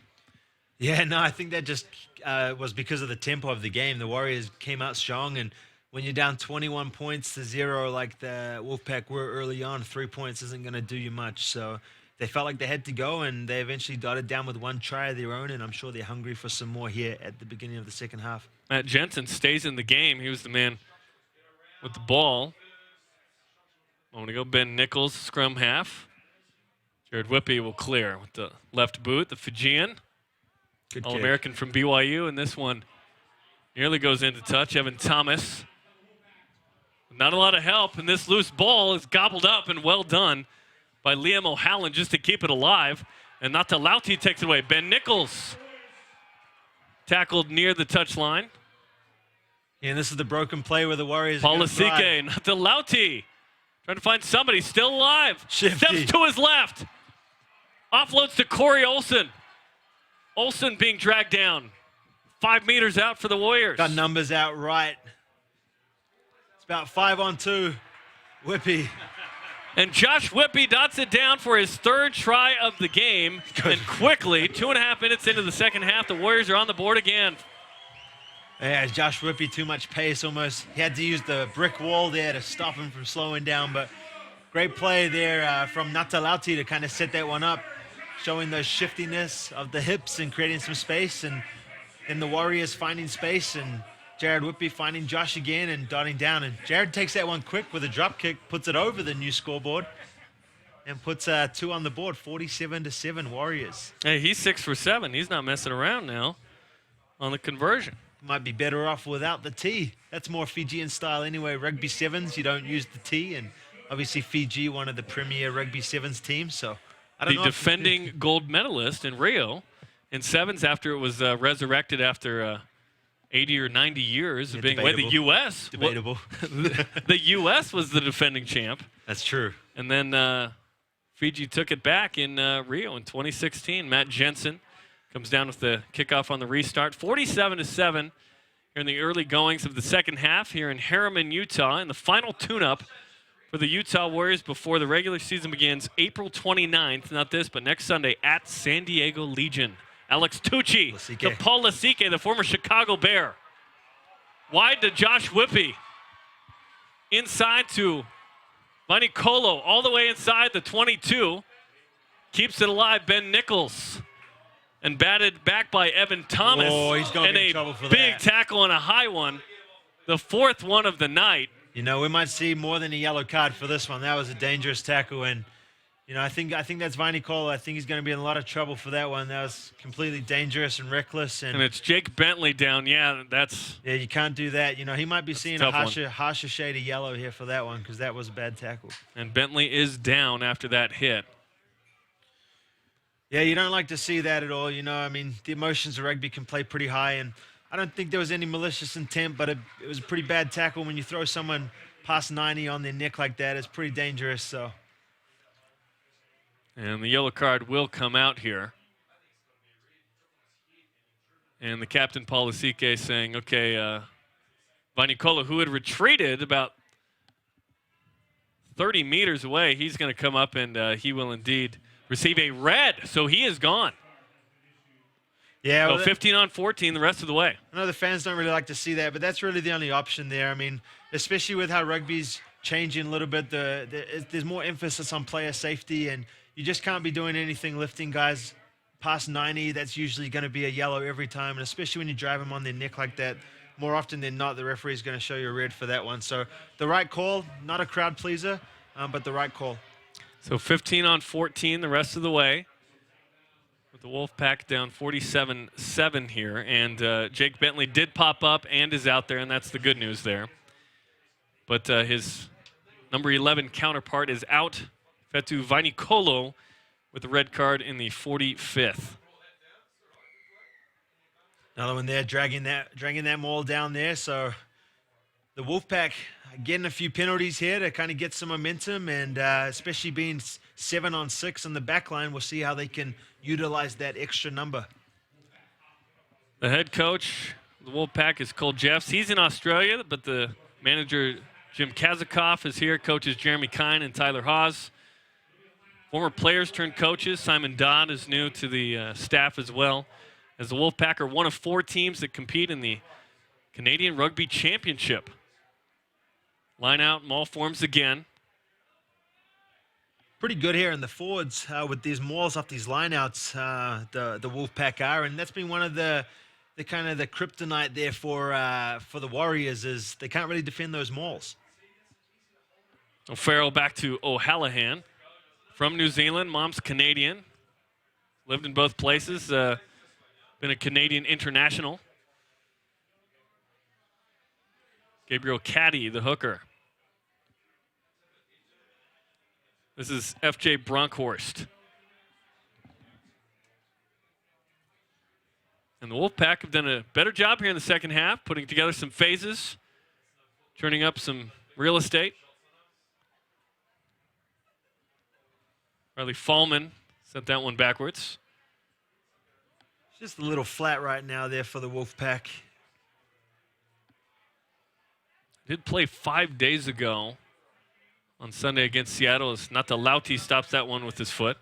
S2: Yeah, no, I think that just was because of the tempo of the game. The Warriors came out strong, and when you're down 21 points to 0 like the Wolfpack were early on, 3 points isn't going to do you much. So they felt like they had to go, and they eventually dotted down with 1 try of their own, and I'm sure they're hungry for some more here at the beginning of the second half.
S1: Matt Jensen stays in the game. He was the man with the ball. A moment ago, Ben Nichols, scrum half. Jared Whoopi will clear with the left boot, the Fijian.
S2: Good
S1: All-American from BYU, and this one nearly goes into touch. Evan Thomas. Not a lot of help, and this loose ball is gobbled up, and well done by Liam O'Halloran just to keep it alive. And Natalauti takes it away. Ben Nichols tackled near the touchline.
S2: Yeah, and this is the broken play where the Warriors
S1: Polisike, Natalauti trying to find somebody still alive.
S2: Shifty.
S1: Steps to his left. Offloads to Corey Olsen. Olsen being dragged down. 5 meters out for the Warriors.
S2: Got numbers out right. It's about 5-on-2. Whoopi.
S1: And Josh Whoopi dots it down for his 3rd try of the game.
S2: Good.
S1: And quickly, 2.5 minutes into the second half, the Warriors are on the board again.
S2: Yeah, Josh Whoopi, too much pace almost. He had to use the brick wall there to stop him from slowing down. But great play there from Natalauti to kind of set that one up, showing the shiftiness of the hips and creating some space. And the Warriors finding space, and Jared Whoopi finding Josh again and dotting down. And Jared takes that one quick with a drop kick, puts it over the new scoreboard, and puts 2 on the board, 47-7 Warriors.
S1: Hey, he's 6 for 7. He's not messing around now on the conversion.
S2: Might be better off without the T. That's more Fijian style anyway. Rugby sevens, you don't use the T, and obviously Fiji, one of the premier rugby sevens teams. So I don't know.
S1: The defending gold medalist in Rio in sevens after it was resurrected after 80 or 90 years of being away. The U.S.
S2: Debatable.
S1: The U.S. was the defending champ.
S2: That's true.
S1: And then Fiji took it back in Rio in 2016. Matt Jensen comes down with the kickoff on the restart. 47-7 here in the early goings of the second half here in Harriman, Utah, in the final tune-up for the Utah Warriors before the regular season begins April 29th. Not this, but next Sunday at San Diego Legion. Alex Tucci, the Paul Lasike, the former Chicago Bear. Wide to Josh Whoopi. Inside to Vani Colo, all the way inside the 22. Keeps it alive, Ben Nichols. And batted back by Evan Thomas.
S2: Oh, he's going to be in trouble for that.
S1: And a big tackle and a high one. The 4th one of the night.
S2: You know, we might see more than a yellow card for this one. That was a dangerous tackle, and you know, I think that's Vani Cole. I think he's going to be in a lot of trouble for that one. That was completely dangerous and reckless. And
S1: it's Jake Bentley down. Yeah,
S2: you can't do that. You know, he might be seeing a harsher shade of yellow here for that one because that was a bad tackle.
S1: And Bentley is down after that hit.
S2: Yeah, you don't like to see that at all. You know, I mean, the emotions of rugby can play pretty high, and I don't think there was any malicious intent, but it was a pretty bad tackle. When you throw someone past 90 on their neck like that, it's pretty dangerous. So.
S1: And the yellow card will come out here. And the captain, Polisike, saying, okay, Vanicola, who had retreated about 30 meters away, he's going to come up and he will indeed receive a red. So he is gone.
S2: Yeah,
S1: So
S2: well,
S1: 15 on 14 the rest of the way.
S2: I know the fans don't really like to see that, but that's really the only option there. I mean, especially with how rugby's changing a little bit, there's more emphasis on player safety, and you just can't be doing anything lifting guys past 90. That's usually going to be a yellow every time, and especially when you drive them on their neck like that, more often than not, the referee's going to show you a red for that one. So the right call, not a crowd pleaser, but the right call.
S1: So 15 on 14 the rest of the way. With the Wolfpack down 47-7 here. And Jake Bentley did pop up and is out there, and that's the good news there. But his number 11 counterpart is out. Fetu Vainikolo with the red card in the 45th.
S2: Another one there, dragging that maul down there. So the Wolfpack getting a few penalties here to kind of get some momentum, and especially being 7 on 6 on the back line, we'll see how they can utilize that extra number.
S1: The head coach of the Wolfpack is Cole Jeffs. He's in Australia, but the manager, Jim Kazikoff, is here. Coaches Jeremy Kine and Tyler Hawes. Former players turned coaches. Simon Dodd is new to the staff as well, as the Wolfpack are one of 4 teams that compete in the Canadian Rugby Championship. Line out, maul forms again.
S2: Pretty good here in the forwards with these mauls off these lineouts, the Wolfpack are, and that's been one of the kind of the kryptonite there for the Warriors, is they can't really defend those mauls.
S1: O'Farrell back to O'Hallahan. From New Zealand, mom's Canadian. Lived in both places, been a Canadian international. Gabriel Caddy, the hooker. This is F.J. Bronkhorst. And the Wolfpack have done a better job here in the second half, putting together some phases, turning up some real estate. Riley Fallman sent that one backwards.
S2: Just a little flat right now there for the Wolfpack.
S1: Did play 5 days ago on Sunday against Seattle as Natalauti stops that one with his foot.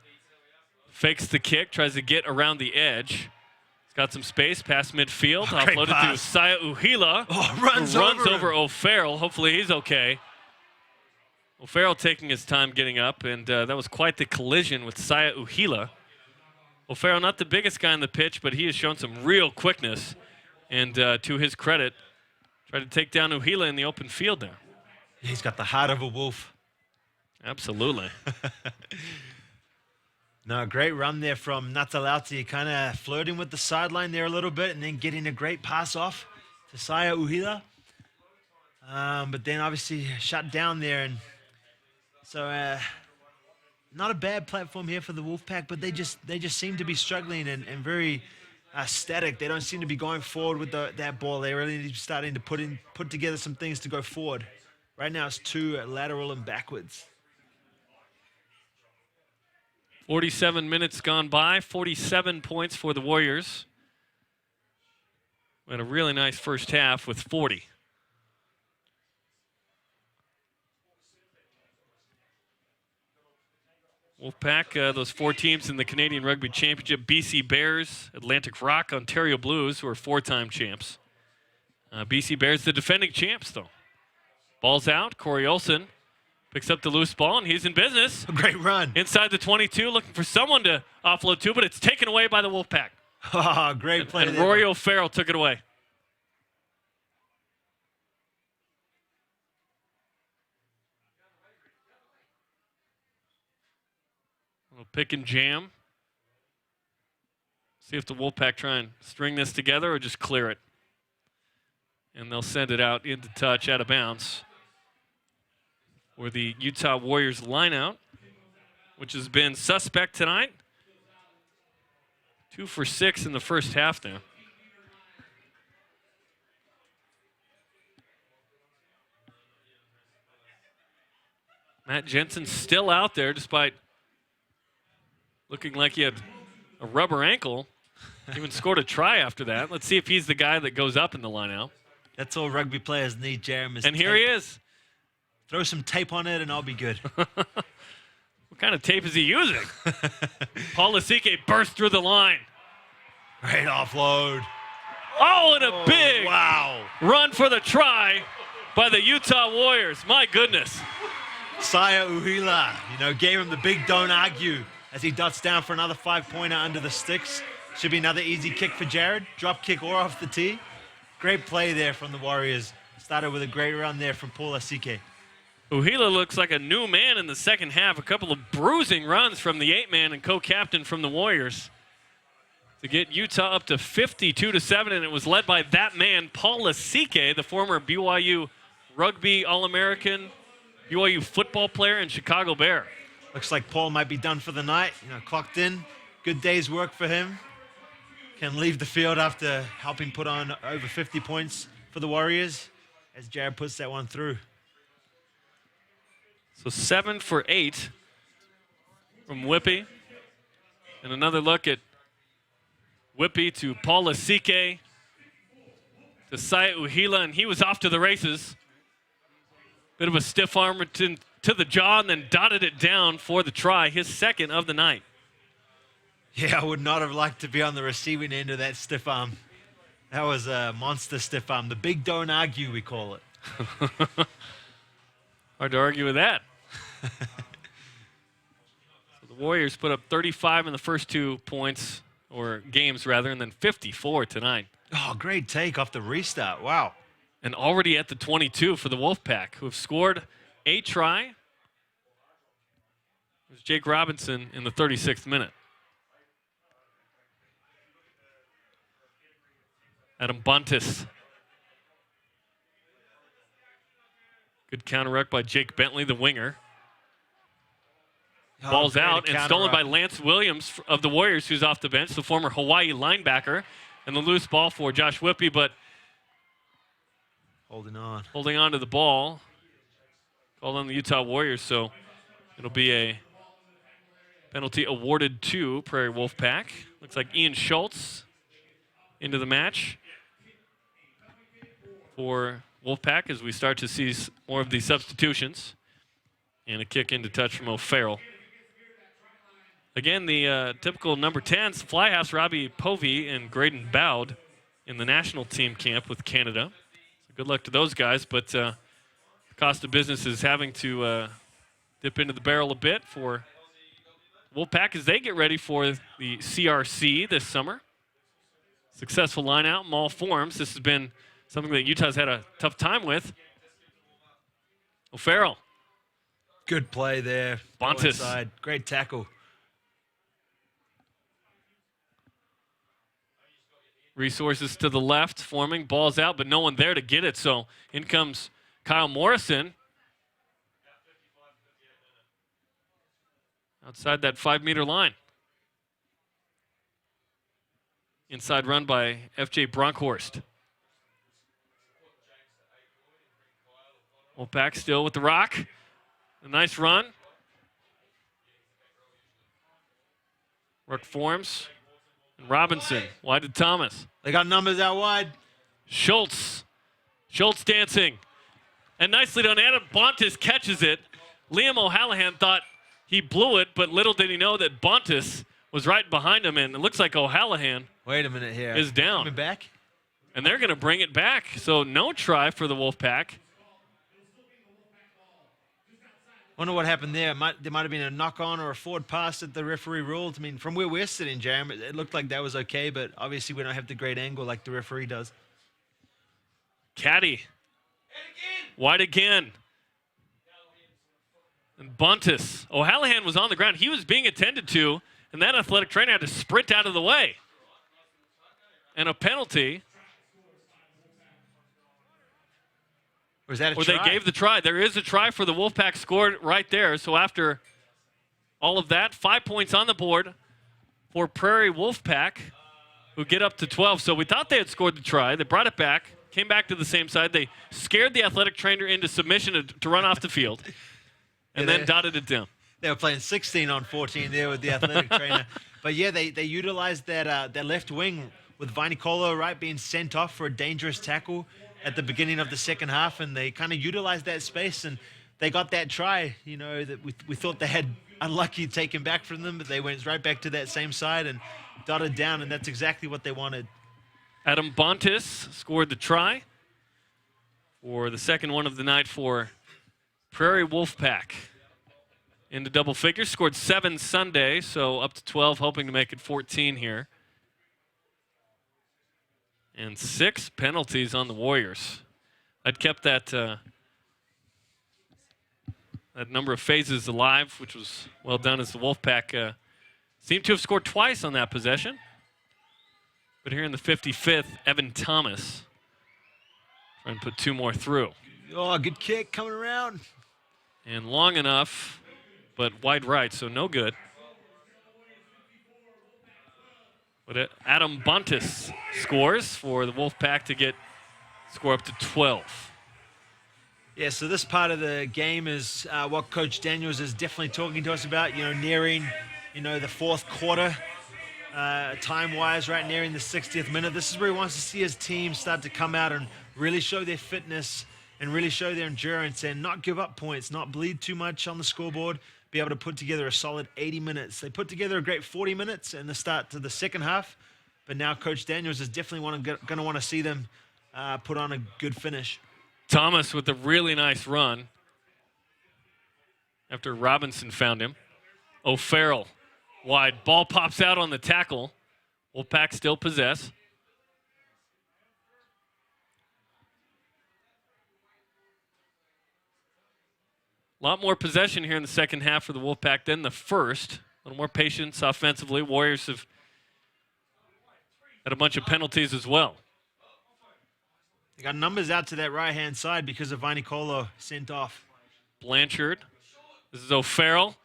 S1: Fakes the kick, tries to get around the edge. He's got some space past midfield. Offloaded to Saya Uhila.
S2: Runs
S1: over O'Farrell. Hopefully he's okay. O'Farrell taking his time getting up, and that was quite the collision with Saya Uhila. O'Farrell, not the biggest guy on the pitch, but he has shown some real quickness. And to his credit, tried to take down Uhila in the open field there.
S2: He's got the heart of a wolf.
S1: Absolutely.
S2: No, great run there from Natalauti, kind of flirting with the sideline there a little bit, and then getting a great pass off to Saya Uhila. But then obviously shut down there, and so not a bad platform here for the Wolfpack, but they just seem to be struggling and very static. They don't seem to be going forward with that ball. They really need to be starting to put together some things to go forward. Right now it's 2 lateral and backwards.
S1: 47 minutes gone by, 47 points for the Warriors. We had a really nice first half with 40. Wolfpack, those 4 teams in the Canadian Rugby Championship: BC Bears, Atlantic Rock, Ontario Blues, who are 4-time champs. BC Bears, the defending champs, though. Ball's out. Corey Olsen picks up the loose ball, and he's in business.
S2: A great run.
S1: Inside the 22, looking for someone to offload to, but it's taken away by the Wolfpack.
S2: Oh, great play.
S1: And Rory O'Farrell took it away. Pick and jam. See if the Wolfpack try and string this together or just clear it. And they'll send it out into touch, out of bounds. For the Utah Warriors lineout, which has been suspect tonight. 2 for 6 in the first half now. Matt Jensen still out there despite looking like he had a rubber ankle. Even scored a try after that. Let's see if he's the guy that goes up in the lineout.
S2: That's all rugby players need, Jerem.
S1: And here he is.
S2: Throw some tape on it and I'll be good.
S1: What kind of tape is he using? Paul Lasike burst through the line.
S2: Great offload.
S1: Oh, and a big run for the try by the Utah Warriors. My goodness.
S2: Saya Uhila, gave him the big don't argue as he dots down for another 5-pointer under the sticks. Should be another easy kick for Jared. Drop kick or off the tee. Great play there from the Warriors. Started with a great run there from Paul Lasike.
S1: Uhila looks like a new man in the second half. A couple of bruising runs from the 8-man and co-captain from the Warriors to get Utah up to 52-7, and it was led by that man, Paul Lasike, the former BYU Rugby All-American, BYU football player, and Chicago Bear.
S2: Looks like Paul might be done for the night. Clocked in. Good day's work for him. Can leave the field after helping put on over 50 points for the Warriors as Jared puts that one through.
S1: So 7 for 8 from Whoopi. And another look at Whoopi to Paul Lasike to Saya Uhila, and he was off to the races. Bit of a stiff arm to the jaw and then dotted it down for the try, his second of the night.
S2: Yeah, I would not have liked to be on the receiving end of that stiff arm. That was a monster stiff arm. The big don't argue, we call it.
S1: Hard to argue with that. So the Warriors put up 35 in the first 2 points, or games rather, and then 54 tonight.
S2: Oh, great take off the restart. Wow.
S1: And already at the 22 for the Wolfpack, who have scored a try. It was Jake Robinson in the 36th minute. Adam Buntis. Good counteract by Jake Bentley, the winger. Ball's out and stolen by Lance Williams of the Warriors, who's off the bench, the former Hawaii linebacker. And the loose ball for Josh Whoopi, but holding on to the ball. Called on the Utah Warriors, so it'll be a penalty awarded to Prairie Wolfpack. Looks like Ian Schultz into the match for Wolfpack as we start to see more of these substitutions. And a kick into touch from O'Farrell. Again, the typical number 10s, fly halves Robbie Povey and Graydon Bowd in the national team camp with Canada. So good luck to those guys, but the cost of business is having to dip into the barrel a bit for Wolfpack as they get ready for the CRC this summer. Successful line out in all forms. This has been something that Utah's had a tough time with. O'Farrell.
S2: Good play there.
S1: Buntis.
S2: Great tackle.
S1: Resources to the left, forming. Ball's out, but no one there to get it. So in comes Kyle Morrison. Outside that 5-meter line. Inside run by F.J. Bronkhorst. Wolfpack still with the rock. A nice run. Rook forms. And Robinson, wide to Thomas.
S2: They got numbers out wide.
S1: Schultz dancing. And nicely done. Adam Bontis catches it. Liam O'Hallahan thought he blew it, but little did he know that Bontis was right behind him, and it looks like O'Hallahan
S2: Wait a minute here.
S1: is down.
S2: Coming back?
S1: And they're going to bring it back. So no try for the Wolfpack.
S2: Wonder what happened there. There might have been a knock-on or a forward pass that the referee ruled. I mean, from where we're sitting, Jerem, it looked like that was okay, but obviously we don't have the great angle like the referee does.
S1: Caddy. Wide again. And Buntis. O'Hallahan was on the ground. He was being attended to, and that athletic trainer had to sprint out of the way. And a penalty.
S2: Or is that a try?
S1: They gave the try. There is a try for the Wolfpack scored right there. So after all of that, 5 points on the board for Prairie Wolfpack, who get up to 12. So we thought they had scored the try. They brought it back, came back to the same side. They scared the athletic trainer into submission to run off the field, and then dotted it down.
S2: They were playing 16 on 14 there with the athletic trainer. But yeah, they utilized that left wing with Vainikolo, right, being sent off for a dangerous tackle. at the beginning of the second half, and they kind of utilized that space, and they got that try, that we thought they had unlucky taken back from them, but they went right back to that same side and dotted down, and that's exactly what they wanted.
S1: Adam Bontis scored the try for the second one of the night for Prairie Wolfpack. Into double figures, scored 7 Sunday, so up to 12, hoping to make it 14 here. And 6 penalties on the Warriors. I'd kept that that number of phases alive, which was well done as the Wolfpack seemed to have scored twice on that possession. But here in the 55th, Evan Thomas trying to put 2 more through.
S2: Oh, good kick coming around.
S1: And long enough, but wide right, so no good. But Adam Bontis scores for the Wolfpack to score up to 12.
S2: Yeah, so this part of the game is what Coach Daniels is definitely talking to us about, nearing, the fourth quarter, time-wise, right nearing the 60th minute. This is where he wants to see his team start to come out and really show their fitness and really show their endurance and not give up points, not bleed too much on the scoreboard, be able to put together a solid 80 minutes. They put together a great 40 minutes in the start to the second half, but now Coach Daniels is definitely going to want to see them put on a good finish.
S1: Thomas with a really nice run after Robinson found him. O'Farrell wide. Ball pops out on the tackle. Wolfpack still possess. A lot more possession here in the second half for the Wolfpack than the first. A little more patience offensively. Warriors have had a bunch of penalties as well.
S2: They got numbers out to that right-hand side because of Vainicolo sent off.
S1: Blanchard. This is O'Farrell.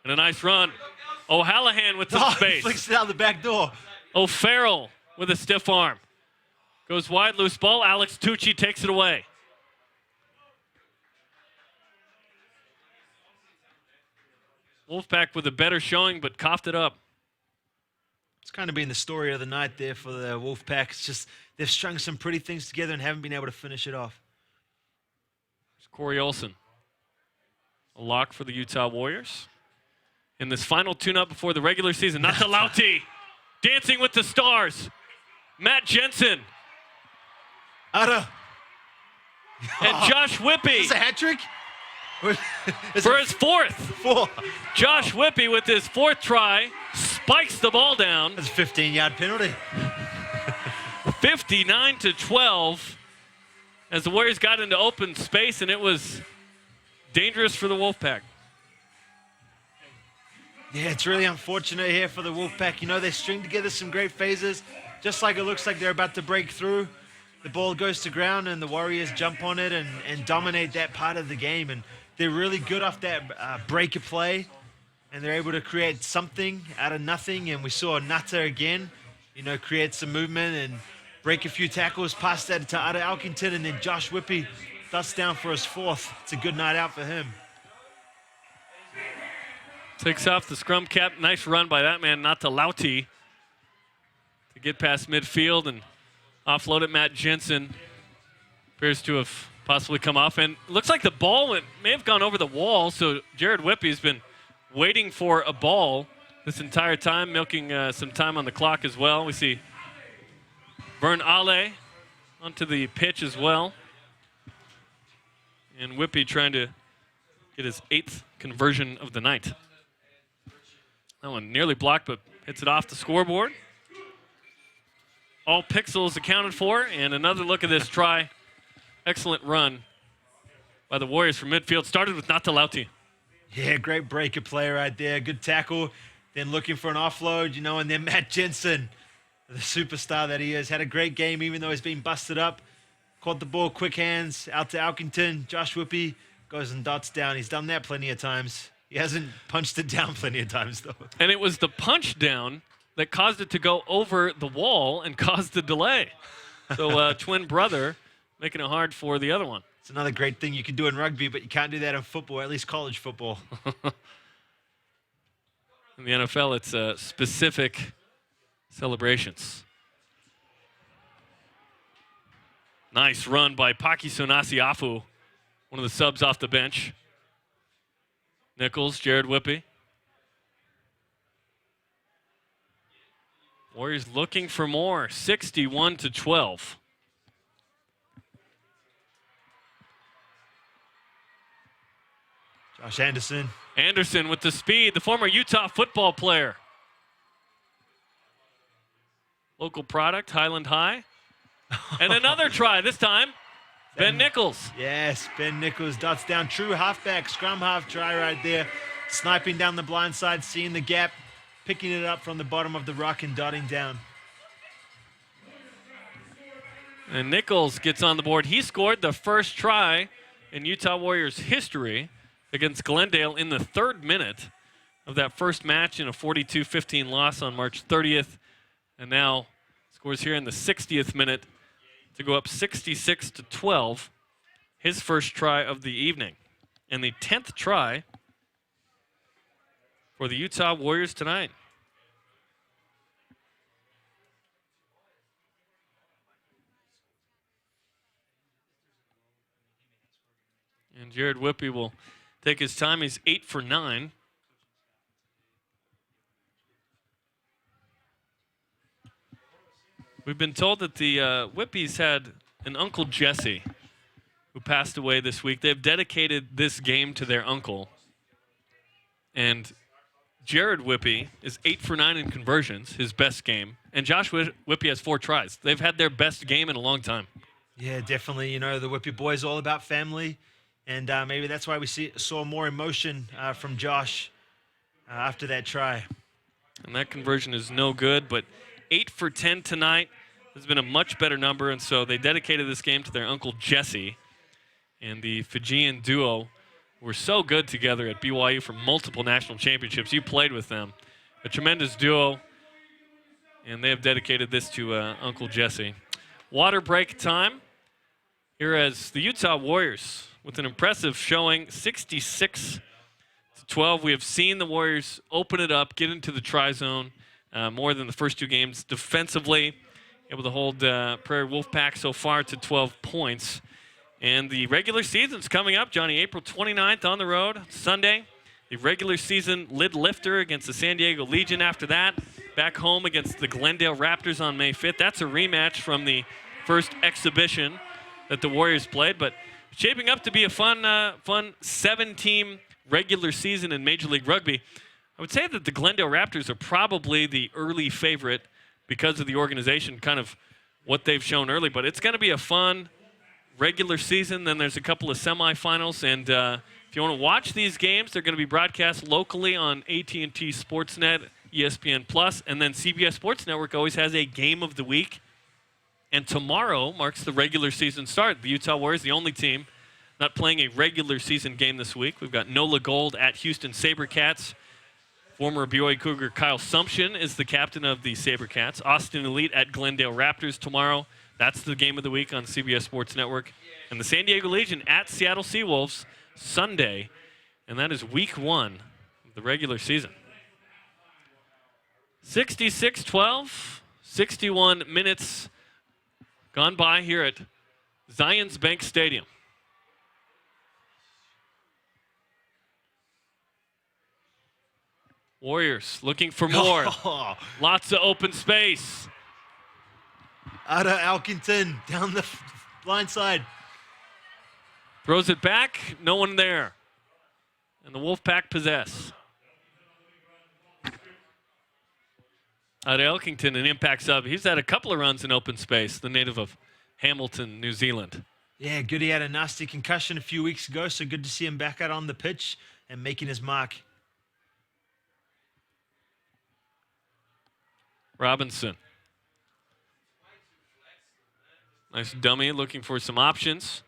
S1: And a nice run. O'Hallahan with some space.
S2: Flicks it out the back door.
S1: O'Farrell with a stiff arm. Goes wide, loose ball. Alex Tucci takes it away. Wolfpack with a better showing, but coughed it up.
S2: It's kind of been the story of the night there for the Wolfpack. It's just they've strung some pretty things together and haven't been able to finish it off.
S1: It's Corey Olson. A lock for the Utah Warriors. In this final tune-up before the regular season, Natalauti dancing with the stars. Matt Jensen.
S2: Ada.
S1: And Josh Whoopi.
S2: Is this a hat trick?
S1: For his fourth. Josh Whoopi with his 4th try spikes the ball down.
S2: That's a 15-yard penalty.
S1: 59-12 as the Warriors got into open space, and it was dangerous for the Wolfpack.
S2: Yeah, it's really unfortunate here for the Wolfpack. They string together some great phases. Just like it looks like they're about to break through, the ball goes to ground and the Warriors jump on it and dominate that part of the game. And they're really good off that breaker play, and they're able to create something out of nothing. And we saw Nutter again, create some movement and break a few tackles, pass that to Ada Alkington, and then Josh Whoopi dusts down for his 4th. It's a good night out for him.
S1: Takes off the scrum cap. Nice run by that man, Natalauti, to get past midfield and offload it. Matt Jensen appears to have possibly come off. And looks like the ball may have gone over the wall, so Jared Whoopi has been waiting for a ball this entire time, milking some time on the clock as well. We see Vern Ale onto the pitch as well. And Whoopi trying to get his 8th conversion of the night. That one nearly blocked, but hits it off the scoreboard. All pixels accounted for, and another look at this try. Excellent run by the Warriors from midfield. Started with Natalauti.
S2: Yeah, great breaker play right there. Good tackle. Then looking for an offload, and then Matt Jensen, the superstar that he is, had a great game even though he's been busted up. Caught the ball, quick hands, out to Alkington. Josh Whoopi goes and dots down. He's done that plenty of times. He hasn't punched it down plenty of times, though.
S1: And it was the punch down that caused it to go over the wall and caused the delay. So twin brother making it hard for the other one.
S2: It's another great thing you can do in rugby, but you can't do that in football, at least college football.
S1: In the NFL, it's specific celebrations. Nice run by Paki Sonasiafu, one of the subs off the bench. Nichols, Jared Whoopi. Warriors looking for more, 61-12.
S2: Josh Anderson.
S1: Anderson with the speed, the former Utah football player. Local product, Highland High. And another try, this time, Ben Nichols.
S2: Yes, Ben Nichols dots down. True halfback, scrum half try right there. Sniping down the blind side, seeing the gap, picking it up from the bottom of the ruck and dotting down.
S1: And Nichols gets on the board. He scored the first try in Utah Warriors history against Glendale in the 3rd minute of that first match in a 42-15 loss on March 30th. And now scores here in the 60th minute to go up 66-12. His first try of the evening. And the 10th try for the Utah Warriors tonight. And Jared Whoopi will take his time. He's 8 for 9. We've been told that the Whippies had an Uncle Jesse who passed away this week. They've dedicated this game to their uncle. And Jared Whoopi is 8 for 9 in conversions, his best game. And Josh Whoopi has 4 tries. They've had their best game in a long time.
S2: Yeah, definitely. You know, the Whoopi boys all about family. And maybe that's why we saw more emotion from Josh after that try.
S1: And that conversion is no good, but 8 for 10 tonight has been a much better number, and so they dedicated this game to their Uncle Jesse. And the Fijian duo were so good together at BYU for multiple national championships. You played with them. A tremendous duo, and they have dedicated this to Uncle Jesse. Water break time here as the Utah Warriors with an impressive showing, 66-12. We have seen the Warriors open it up, get into the try zone more than the first 2 games. Defensively, able to hold Prairie Wolfpack so far to 12 points. And the regular season's coming up, Johnny, April 29th on the road, Sunday. The regular season lid lifter against the San Diego Legion after that. Back home against the Glendale Raptors on May 5th. That's a rematch from the first exhibition that the Warriors played, but shaping up to be a fun 7-team regular season in Major League Rugby. I would say that the Glendale Raptors are probably the early favorite because of the organization, kind of what they've shown early. But it's going to be a fun regular season. Then there's a couple of semifinals. And if you want to watch these games, they're going to be broadcast locally on AT&T Sportsnet, ESPN+, and then CBS Sports Network always has a game of the week. And tomorrow marks the regular season start. The Utah Warriors, the only team not playing a regular season game this week. We've got Nola Gold at Houston SaberCats. Former BYU Cougar Kyle Sumption is the captain of the SaberCats. Austin Elite at Glendale Raptors tomorrow. That's the game of the week on CBS Sports Network. And the San Diego Legion at Seattle Seawolves Sunday. And that is week 1 of the regular season. 66-12, 61 minutes gone by here at Zions Bank Stadium. Warriors looking for more. Lots of open space.
S2: Ada Elkington down the blind side.
S1: Throws it back. No one there. And the Wolfpack possess. Ada Elkington, an impact sub. He's had a couple of runs in open space, the native of Hamilton, New Zealand.
S2: Yeah, good. He had a nasty concussion a few weeks ago, so good to see him back out on the pitch and making his mark.
S1: Robinson. Nice dummy, looking for some options.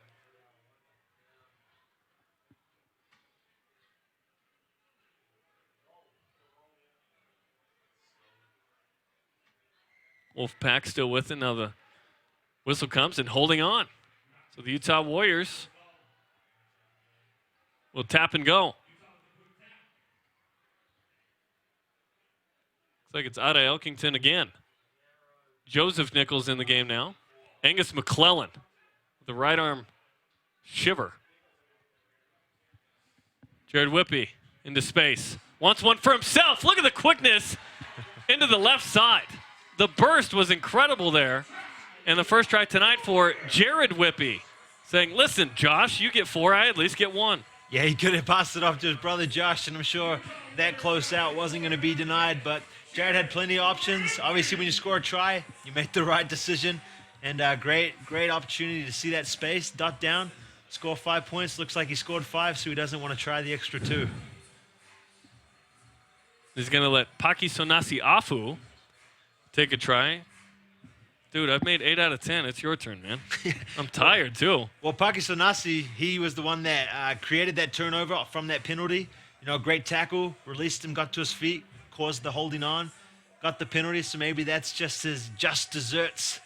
S1: Wolfpack still with it. Now the whistle comes and holding on. So the Utah Warriors will tap and go. Looks like it's Ada Elkington again. Joseph Nichols in the game now. Angus McClellan the right arm shiver. Jared Whoopi into space. Wants one for himself. Look at the quickness into the left side. The burst was incredible there. And the first try tonight for Jared Whoopi, saying, listen, Josh, you get 4, I at least get 1.
S2: Yeah, he could have passed it off to his brother Josh, and I'm sure that close out wasn't going to be denied, but Jared had plenty of options. Obviously, when you score a try, you make the right decision, and great opportunity to see that space, dot down, score 5 points. Looks like he scored 5, so he doesn't want to try the extra 2.
S1: He's going to let Pakisonasi Afu take a try. Dude, I've made 8 out of 10. It's your turn, man. I'm tired, too.
S2: Well, Pakisonasi, he was the one that created that turnover from that penalty. You know, great tackle, released him, got to his feet, caused the holding on, got the penalty, so maybe that's just his just desserts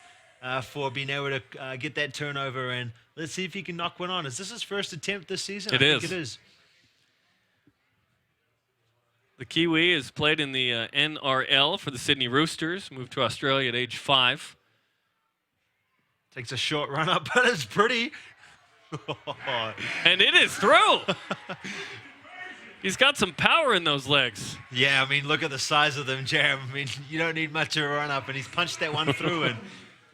S2: for being able to get that turnover. And let's see if he can knock one on. Is this his first attempt this season? I think it is.
S1: The Kiwi has played in the NRL for the Sydney Roosters, moved to Australia at age 5.
S2: Takes a short run up, but it's pretty.
S1: And it is through. He's got some power in those legs.
S2: Yeah, I mean, look at the size of them, Jared. I mean, you don't need much of a run up, and he's punched that one through. And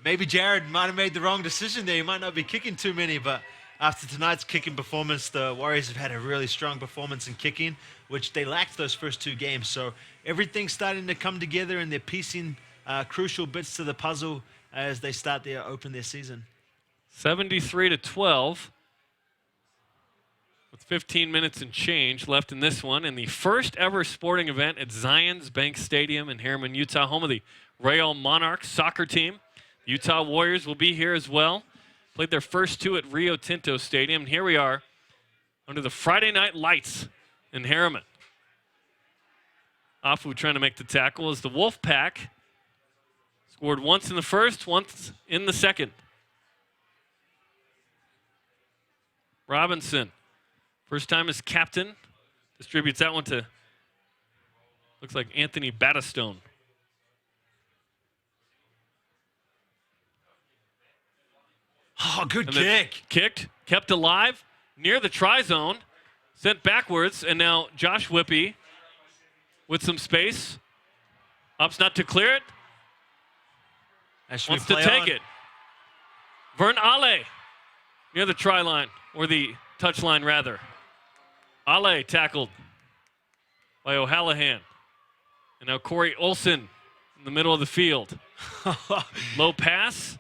S2: maybe Jared might have made the wrong decision there. He might not be kicking too many, but after tonight's kicking performance, the Warriors have had a really strong performance in kicking, which they lacked those first 2 games. So everything's starting to come together, and they're piecing crucial bits to the puzzle as they open their season.
S1: 73-12. With 15 minutes and change left in this one, in the first ever sporting event at Zions Bank Stadium in Harriman, Utah, home of the Rail Monarchs soccer team. The Utah Warriors will be here as well. Played their first 2 at Rio Tinto Stadium. And here we are under the Friday night lights in Harriman. Afu trying to make the tackle as the Wolfpack scored once in the first, once in the second. Robinson, first time as captain, distributes that one to, looks like Anthony Battistone.
S2: Oh, good kick.
S1: Kicked, kept alive, near the try zone, sent backwards, and now Josh Whoopi with some space. Ups not to clear it. Wants to take it. Vern Ale near the try line, or the touch line rather. Ale tackled by O'Hallahan. And now Corey Olsen in the middle of the field. Low pass.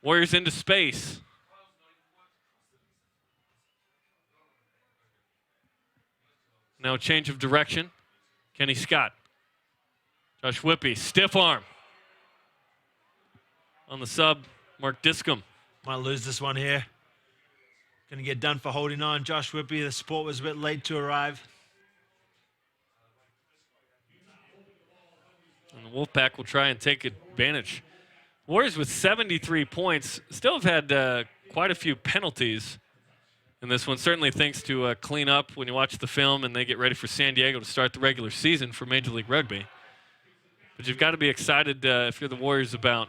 S1: Warriors into space. Now a change of direction. Kenny Scott. Josh Whoopi, stiff arm. On the sub, Mark Discom.
S2: Might lose this one here. Going to get done for holding on. Josh Whoopi, the support was a bit late to arrive.
S1: And the Wolfpack will try and take advantage. Warriors with 73 points still have had quite a few penalties in this one. Certainly thanks to clean up when you watch the film and they get ready for San Diego to start the regular season for Major League Rugby. But you've got to be excited if you're the Warriors about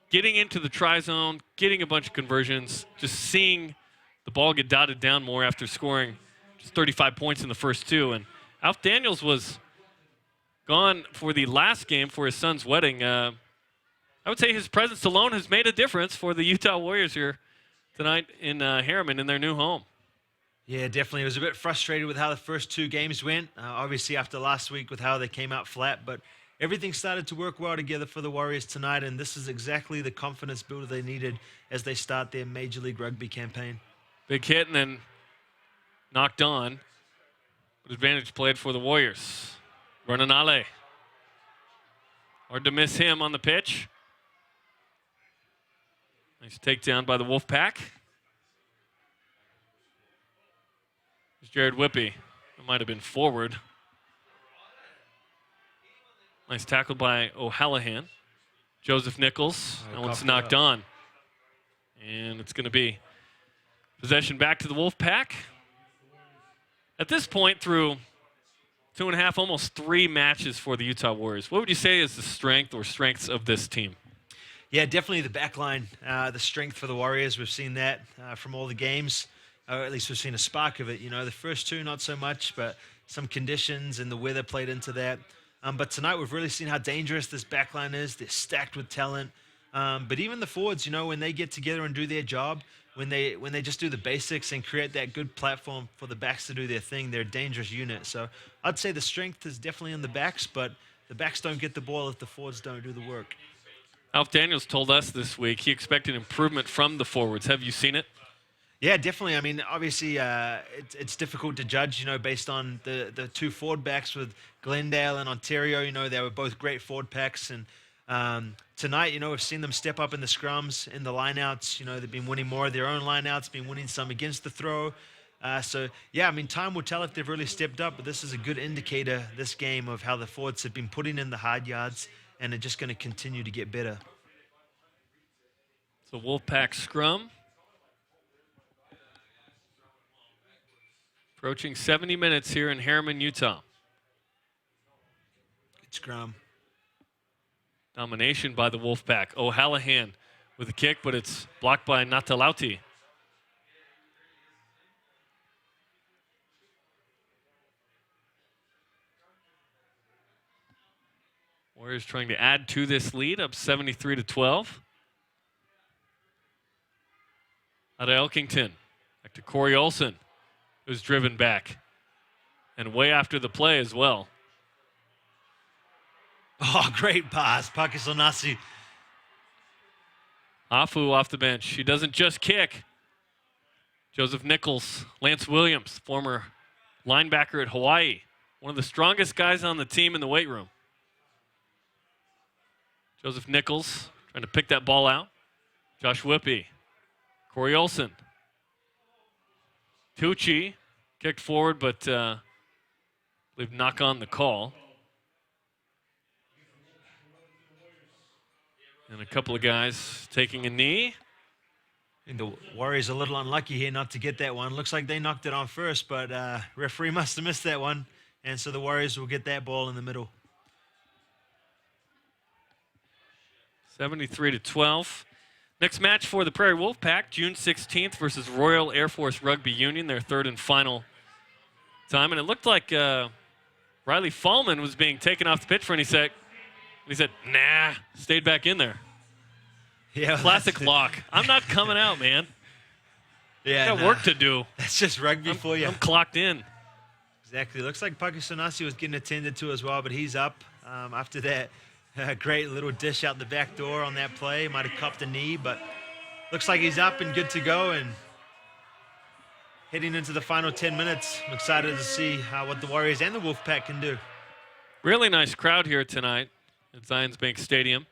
S1: getting into the try zone, getting a bunch of conversions, just seeing the ball get dotted down more after scoring just 35 points in the first 2. And Alf Daniels was gone for the last game for his son's wedding. I would say his presence alone has made a difference for the Utah Warriors here tonight in Harriman in their new home.
S2: Yeah, definitely. It was a bit frustrated with how the first 2 games went. Obviously, after last week with how they came out flat, but everything started to work well together for the Warriors tonight, and this is exactly the confidence builder they needed as they start their Major League Rugby campaign.
S1: Big hit and then knocked on. But advantage played for the Warriors. Vernon Ale. Hard to miss him on the pitch. Nice takedown by the Wolfpack. There's Jared Whoopi. It might have been forward. Nice tackle by O'Hallahan. Joseph Nichols. That one's knocked on. And it's going to be possession back to the Wolfpack. At this point, through 2.5, almost 3 matches for the Utah Warriors, what would you say is the strength or strengths of this team?
S2: Yeah, definitely the back line, the strength for the Warriors. We've seen that from all the games, or at least we've seen a spark of it. The first two, not so much, but some conditions and the weather played into that. But tonight we've really seen how dangerous this back line is. They're stacked with talent. But even the forwards, when they get together and do their job, when they just do the basics and create that good platform for the backs to do their thing, they're a dangerous unit. So I'd say the strength is definitely in the backs, but the backs don't get the ball if the forwards don't do the work.
S1: Alf Daniels told us this week he expected improvement from the forwards. Have you seen it?
S2: Yeah, definitely. I mean, obviously, it's difficult to judge, based on the two forward backs with Glendale and Ontario. They were both great forward packs. And tonight, we've seen them step up in the scrums, in the lineouts. They've been winning more of their own lineouts, been winning some against the throw. So, yeah, I mean, time will tell if they've really stepped up. But this is a good indicator, this game, of how the forwards have been putting in the hard yards. And they're just going to continue to get better.
S1: So Wolfpack scrum. Approaching 70 minutes here in Harriman, Utah.
S2: Good scrum.
S1: Domination by the Wolfpack. O'Hallahan with a kick, but it's blocked by Natalauti. Warriors trying to add to this lead, up 73-12. Out of Elkington, back to Corey Olson, who's driven back. And way after the play as well.
S2: Oh, great pass, Pakisonasi.
S1: Afu off the bench. He doesn't just kick. Joseph Nichols, Lance Williams, former linebacker at Hawaii. One of the strongest guys on the team in the weight room. Joseph Nichols trying to pick that ball out. Josh Whoopi. Corey Olson. Tucci kicked forward, but I believe knock on the call. And a couple of guys taking a knee.
S2: And the Warriors a little unlucky here not to get that one. Looks like they knocked it on first, but referee must have missed that one. And so the Warriors will get that ball in the middle.
S1: 73-12. Next match for the Prairie Wolfpack, June 16th versus Royal Air Force Rugby Union, their third and final time. And it looked like Riley Fallman was being taken off the pitch for, and he said, nah, stayed back in there.
S2: Yeah,
S1: classic lock. I'm not coming out, man.
S2: Yeah,
S1: I got work to do.
S2: That's just rugby for you.
S1: I'm clocked in.
S2: Exactly. Looks like Pakisonasi was getting attended to as well, but he's up after that. Great little dish out the back door on that play. Might have cupped a knee, but looks like he's up and good to go. And heading into the final 10 minutes, I'm excited to see what the Warriors and the Wolfpack can do.
S1: Really nice crowd here tonight at Zions Bank Stadium.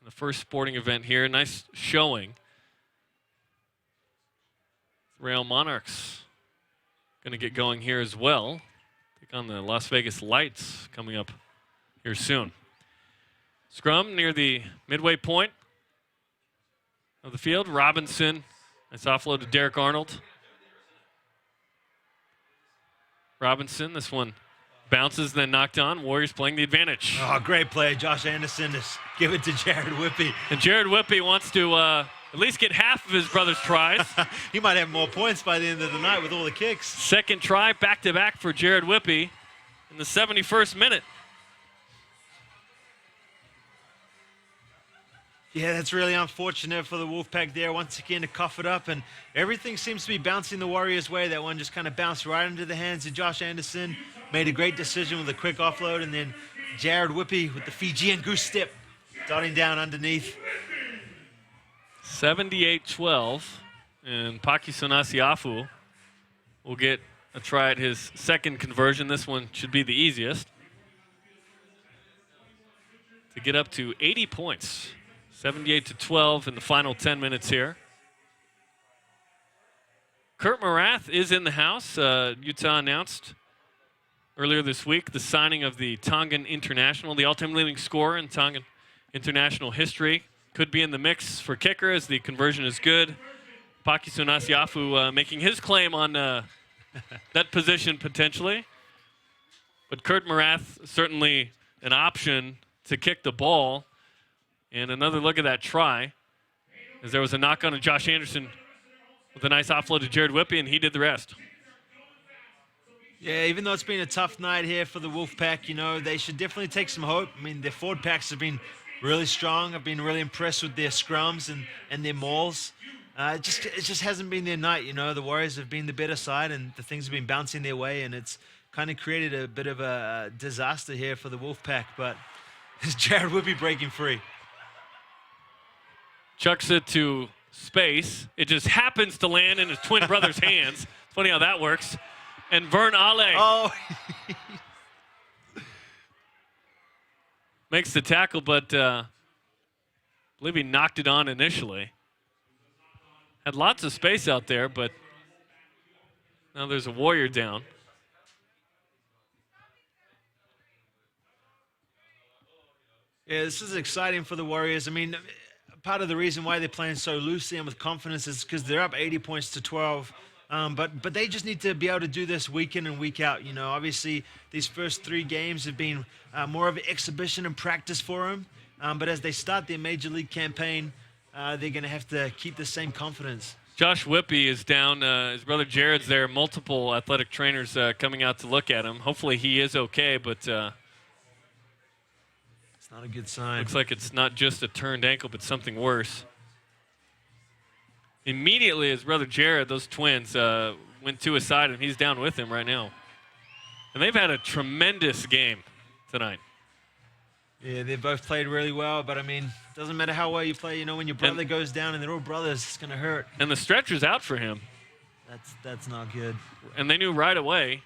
S1: The first sporting event here. Nice showing. Rail Monarchs going to get going here as well. Take on the Las Vegas Lights coming up here soon. Scrum near the midway point of the field. Robinson. Nice offload to Derek Arnold. Robinson, this one bounces, then knocked on. Warriors playing the advantage.
S2: Oh, great play. Josh Anderson just give it to Jared Whoopi.
S1: And Jared Whoopi wants to at least get half of his brother's tries.
S2: He might have more points by the end of the night with all the kicks.
S1: Second try, back-to-back for Jared Whoopi in the 71st minute.
S2: Yeah, that's really unfortunate for the Wolfpack there. Once again, to cough it up, and everything seems to be bouncing the Warriors' way. That one just kind of bounced right into the hands of Josh Anderson. Made a great decision with a quick offload, and then Jared Whoopi with the Fijian goose step, darting down underneath.
S1: 78-12, and Pakisonasi Afu will get a try at his second conversion. This one should be the easiest. To get up to 80 points. 78-12 in the final 10 minutes here. Kurt Morath is in the house. Utah announced earlier this week the signing of the Tongan International, the all-time leading scorer in Tongan international history. Could be in the mix for kicker as the conversion is good. Pakisonasi Afu making his claim on that position potentially. But Kurt Morath certainly an option to kick the ball. And another look at that try, as there was a knock on to Josh Anderson with a nice offload to Jared Whoopi, and he did the rest.
S2: Yeah, even though it's been a tough night here for the Wolfpack, you know, they should definitely take some hope. I mean, their forward packs have been really strong. I've been really impressed with their scrums and their mauls. It just hasn't been their night, you know. The Warriors have been the better side, and the things have been bouncing their way, and it's kind of created a bit of a disaster here for the Wolfpack. But it's Jared Whoopi breaking free.
S1: Chucks it to space. It just happens to land in his twin brother's hands. It's funny how that works. And Vern Ale makes the tackle, but I believe he knocked it on initially. Had lots of space out there, but now there's a Warrior down.
S2: Yeah, this is exciting for the Warriors. I mean, part of the reason why they're playing so loosely and with confidence is because they're up 80 points to 12. But they just need to be able to do this week in and week out. You know, obviously these first 3 games have been more of an exhibition and practice for them. But as they start their major league campaign, they're going to have to keep the same confidence.
S1: Josh Whoopi is down. His brother Jared's there. Multiple athletic trainers coming out to look at him. Hopefully he is okay, but
S2: it's not a good sign.
S1: Looks like it's not just a turned ankle, but something worse. Immediately, his brother Jared, those twins, went to his side, and he's down with him right now. And they've had a tremendous game tonight.
S2: Yeah, they both played really well, but I mean, it doesn't matter how well you play. You know, when your brother goes down and they're all brothers, it's going to hurt.
S1: And the stretcher's out for him.
S2: That's not good.
S1: And they knew right away.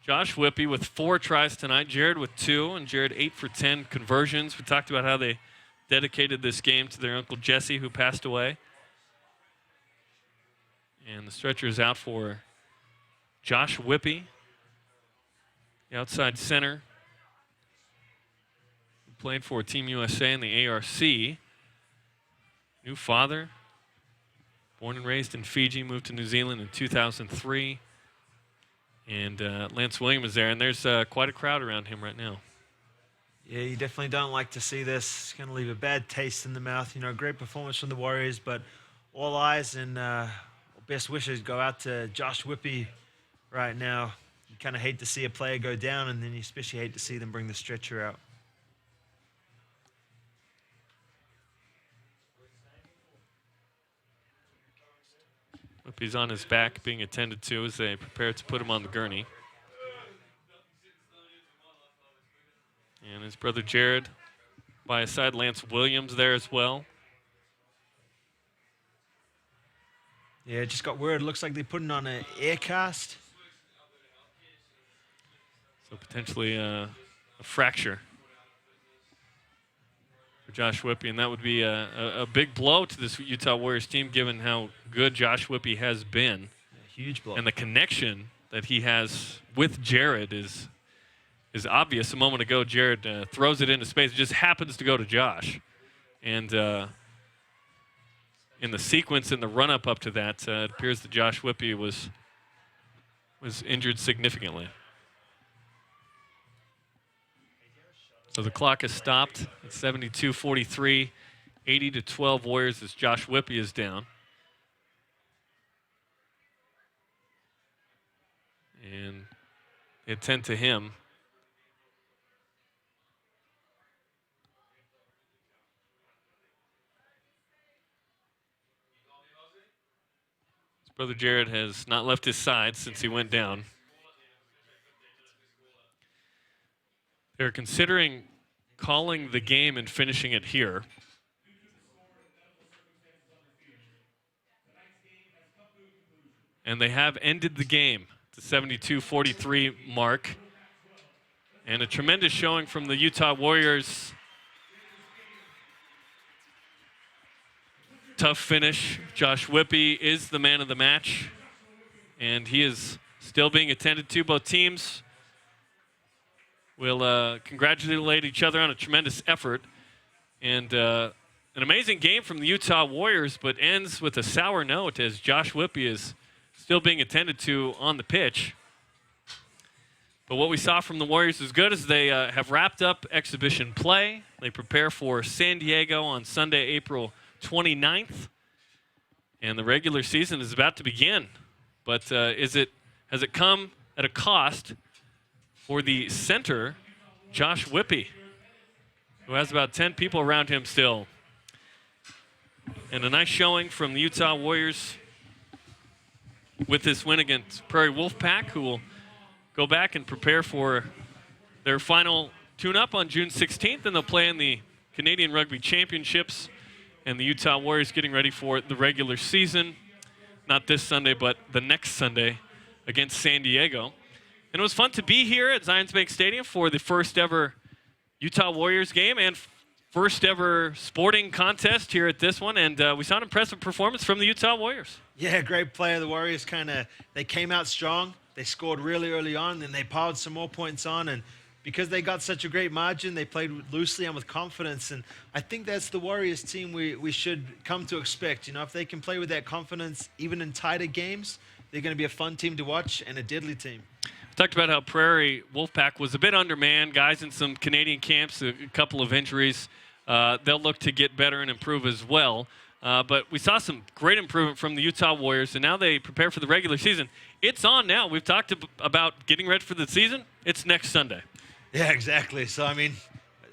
S1: Josh Whoopi with 4 tries tonight, Jared with 2, and Jared 8 for 10 conversions. We talked about how they dedicated this game to their Uncle Jesse, who passed away. And the stretcher is out for Josh Whoopi, the outside center, who played for Team USA in the ARC. New father, born and raised in Fiji, moved to New Zealand in 2003. And Lance Williams is there, and there's quite a crowd around him right now.
S2: Yeah, you definitely don't like to see this. It's going to leave a bad taste in the mouth. You know, great performance from the Warriors, but all eyes and best wishes go out to Josh Whoopi right now. You kind of hate to see a player go down, and then you especially hate to see them bring the stretcher out.
S1: Whoopi's on his back being attended to as they prepare to put him on the gurney. And his brother Jared by his side, Lance Williams there as well.
S2: Yeah, just got word. Looks like they're putting on an air cast.
S1: So potentially a fracture for Josh Whoopi, and that would be a big blow to this Utah Warriors team, given how good Josh Whoopi has been.
S2: A huge blow.
S1: And the connection that he has with Jared is obvious. A moment ago, Jared throws it into space. It just happens to go to Josh. And in the sequence, in the run-up up to that, it appears that Josh Whoopi was injured significantly. So the clock has stopped at 72-43, 80-12 Warriors as Josh Whoopi is down. And they attend to him. His brother Jared has not left his side since he went down. They're considering calling the game and finishing it here. And they have ended the game at the 72-43 mark. And a tremendous showing from the Utah Warriors. Tough finish. Josh Whoopi is the man of the match. And he is still being attended to. Both teams will congratulate each other on a tremendous effort. And an amazing game from the Utah Warriors, but ends with a sour note as Josh Whoopi is still being attended to on the pitch. But what we saw from the Warriors is good as they have wrapped up exhibition play. They prepare for San Diego on Sunday, April 29th. And the regular season is about to begin. But has it come at a cost for the center, Josh Whoopi, who has about 10 people around him still. And a nice showing from the Utah Warriors with this win against Prairie Wolfpack, who will go back and prepare for their final tune-up on June 16th, and they'll play in the Canadian Rugby Championships, and the Utah Warriors getting ready for the regular season, not this Sunday, but the next Sunday against San Diego. And it was fun to be here at Zions Bank Stadium for the first ever Utah Warriors game and first ever sporting contest here at this one, and we saw an impressive performance from the Utah Warriors.
S2: Yeah, great play. The Warriors they came out strong. They scored really early on, then they piled some more points on, and because they got such a great margin, they played loosely and with confidence, and I think that's the Warriors team we should come to expect. You know, if they can play with that confidence, even in tighter games, they're going to be a fun team to watch and a deadly team.
S1: We talked about how Prairie Wolfpack was a bit undermanned, guys in some Canadian camps, a couple of injuries. They'll look to get better and improve as well. But we saw some great improvement from the Utah Warriors, and now they prepare for the regular season. It's on now. We've talked about getting ready for the season. It's next Sunday.
S2: Yeah, exactly. So, I mean,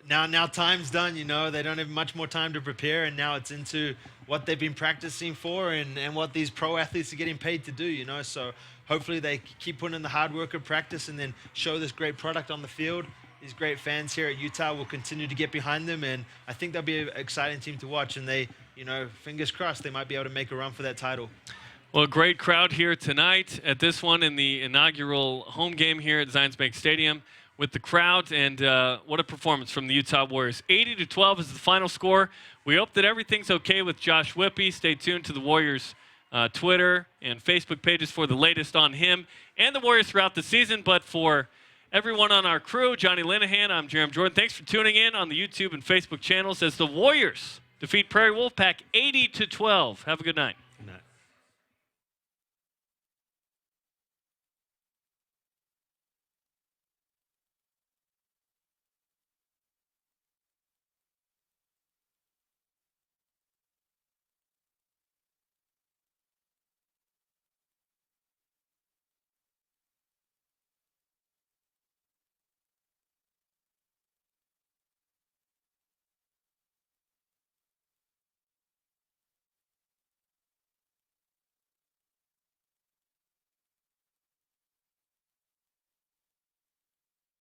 S2: now time's done, you know. They don't have much more time to prepare, and now it's into what they've been practicing for and what these pro athletes are getting paid to do, you know. So hopefully they keep putting in the hard work of practice and then show this great product on the field. These great fans here at Utah will continue to get behind them, and I think they'll be an exciting team to watch, and they, you know, fingers crossed, they might be able to make a run for that title.
S1: Well, a great crowd here tonight at this one in the inaugural home game here at Zions Bank Stadium with the crowd, and what a performance from the Utah Warriors. 80-12 is the final score. We hope that everything's okay with Josh Whoopi. Stay tuned to the Warriors Twitter and Facebook pages for the latest on him and the Warriors throughout the season. But for everyone on our crew, Johnny Linehan, I'm Jeremy Jordan. Thanks for tuning in on the YouTube and Facebook channels as the Warriors defeat Prairie Wolfpack 80-12. Have a good night.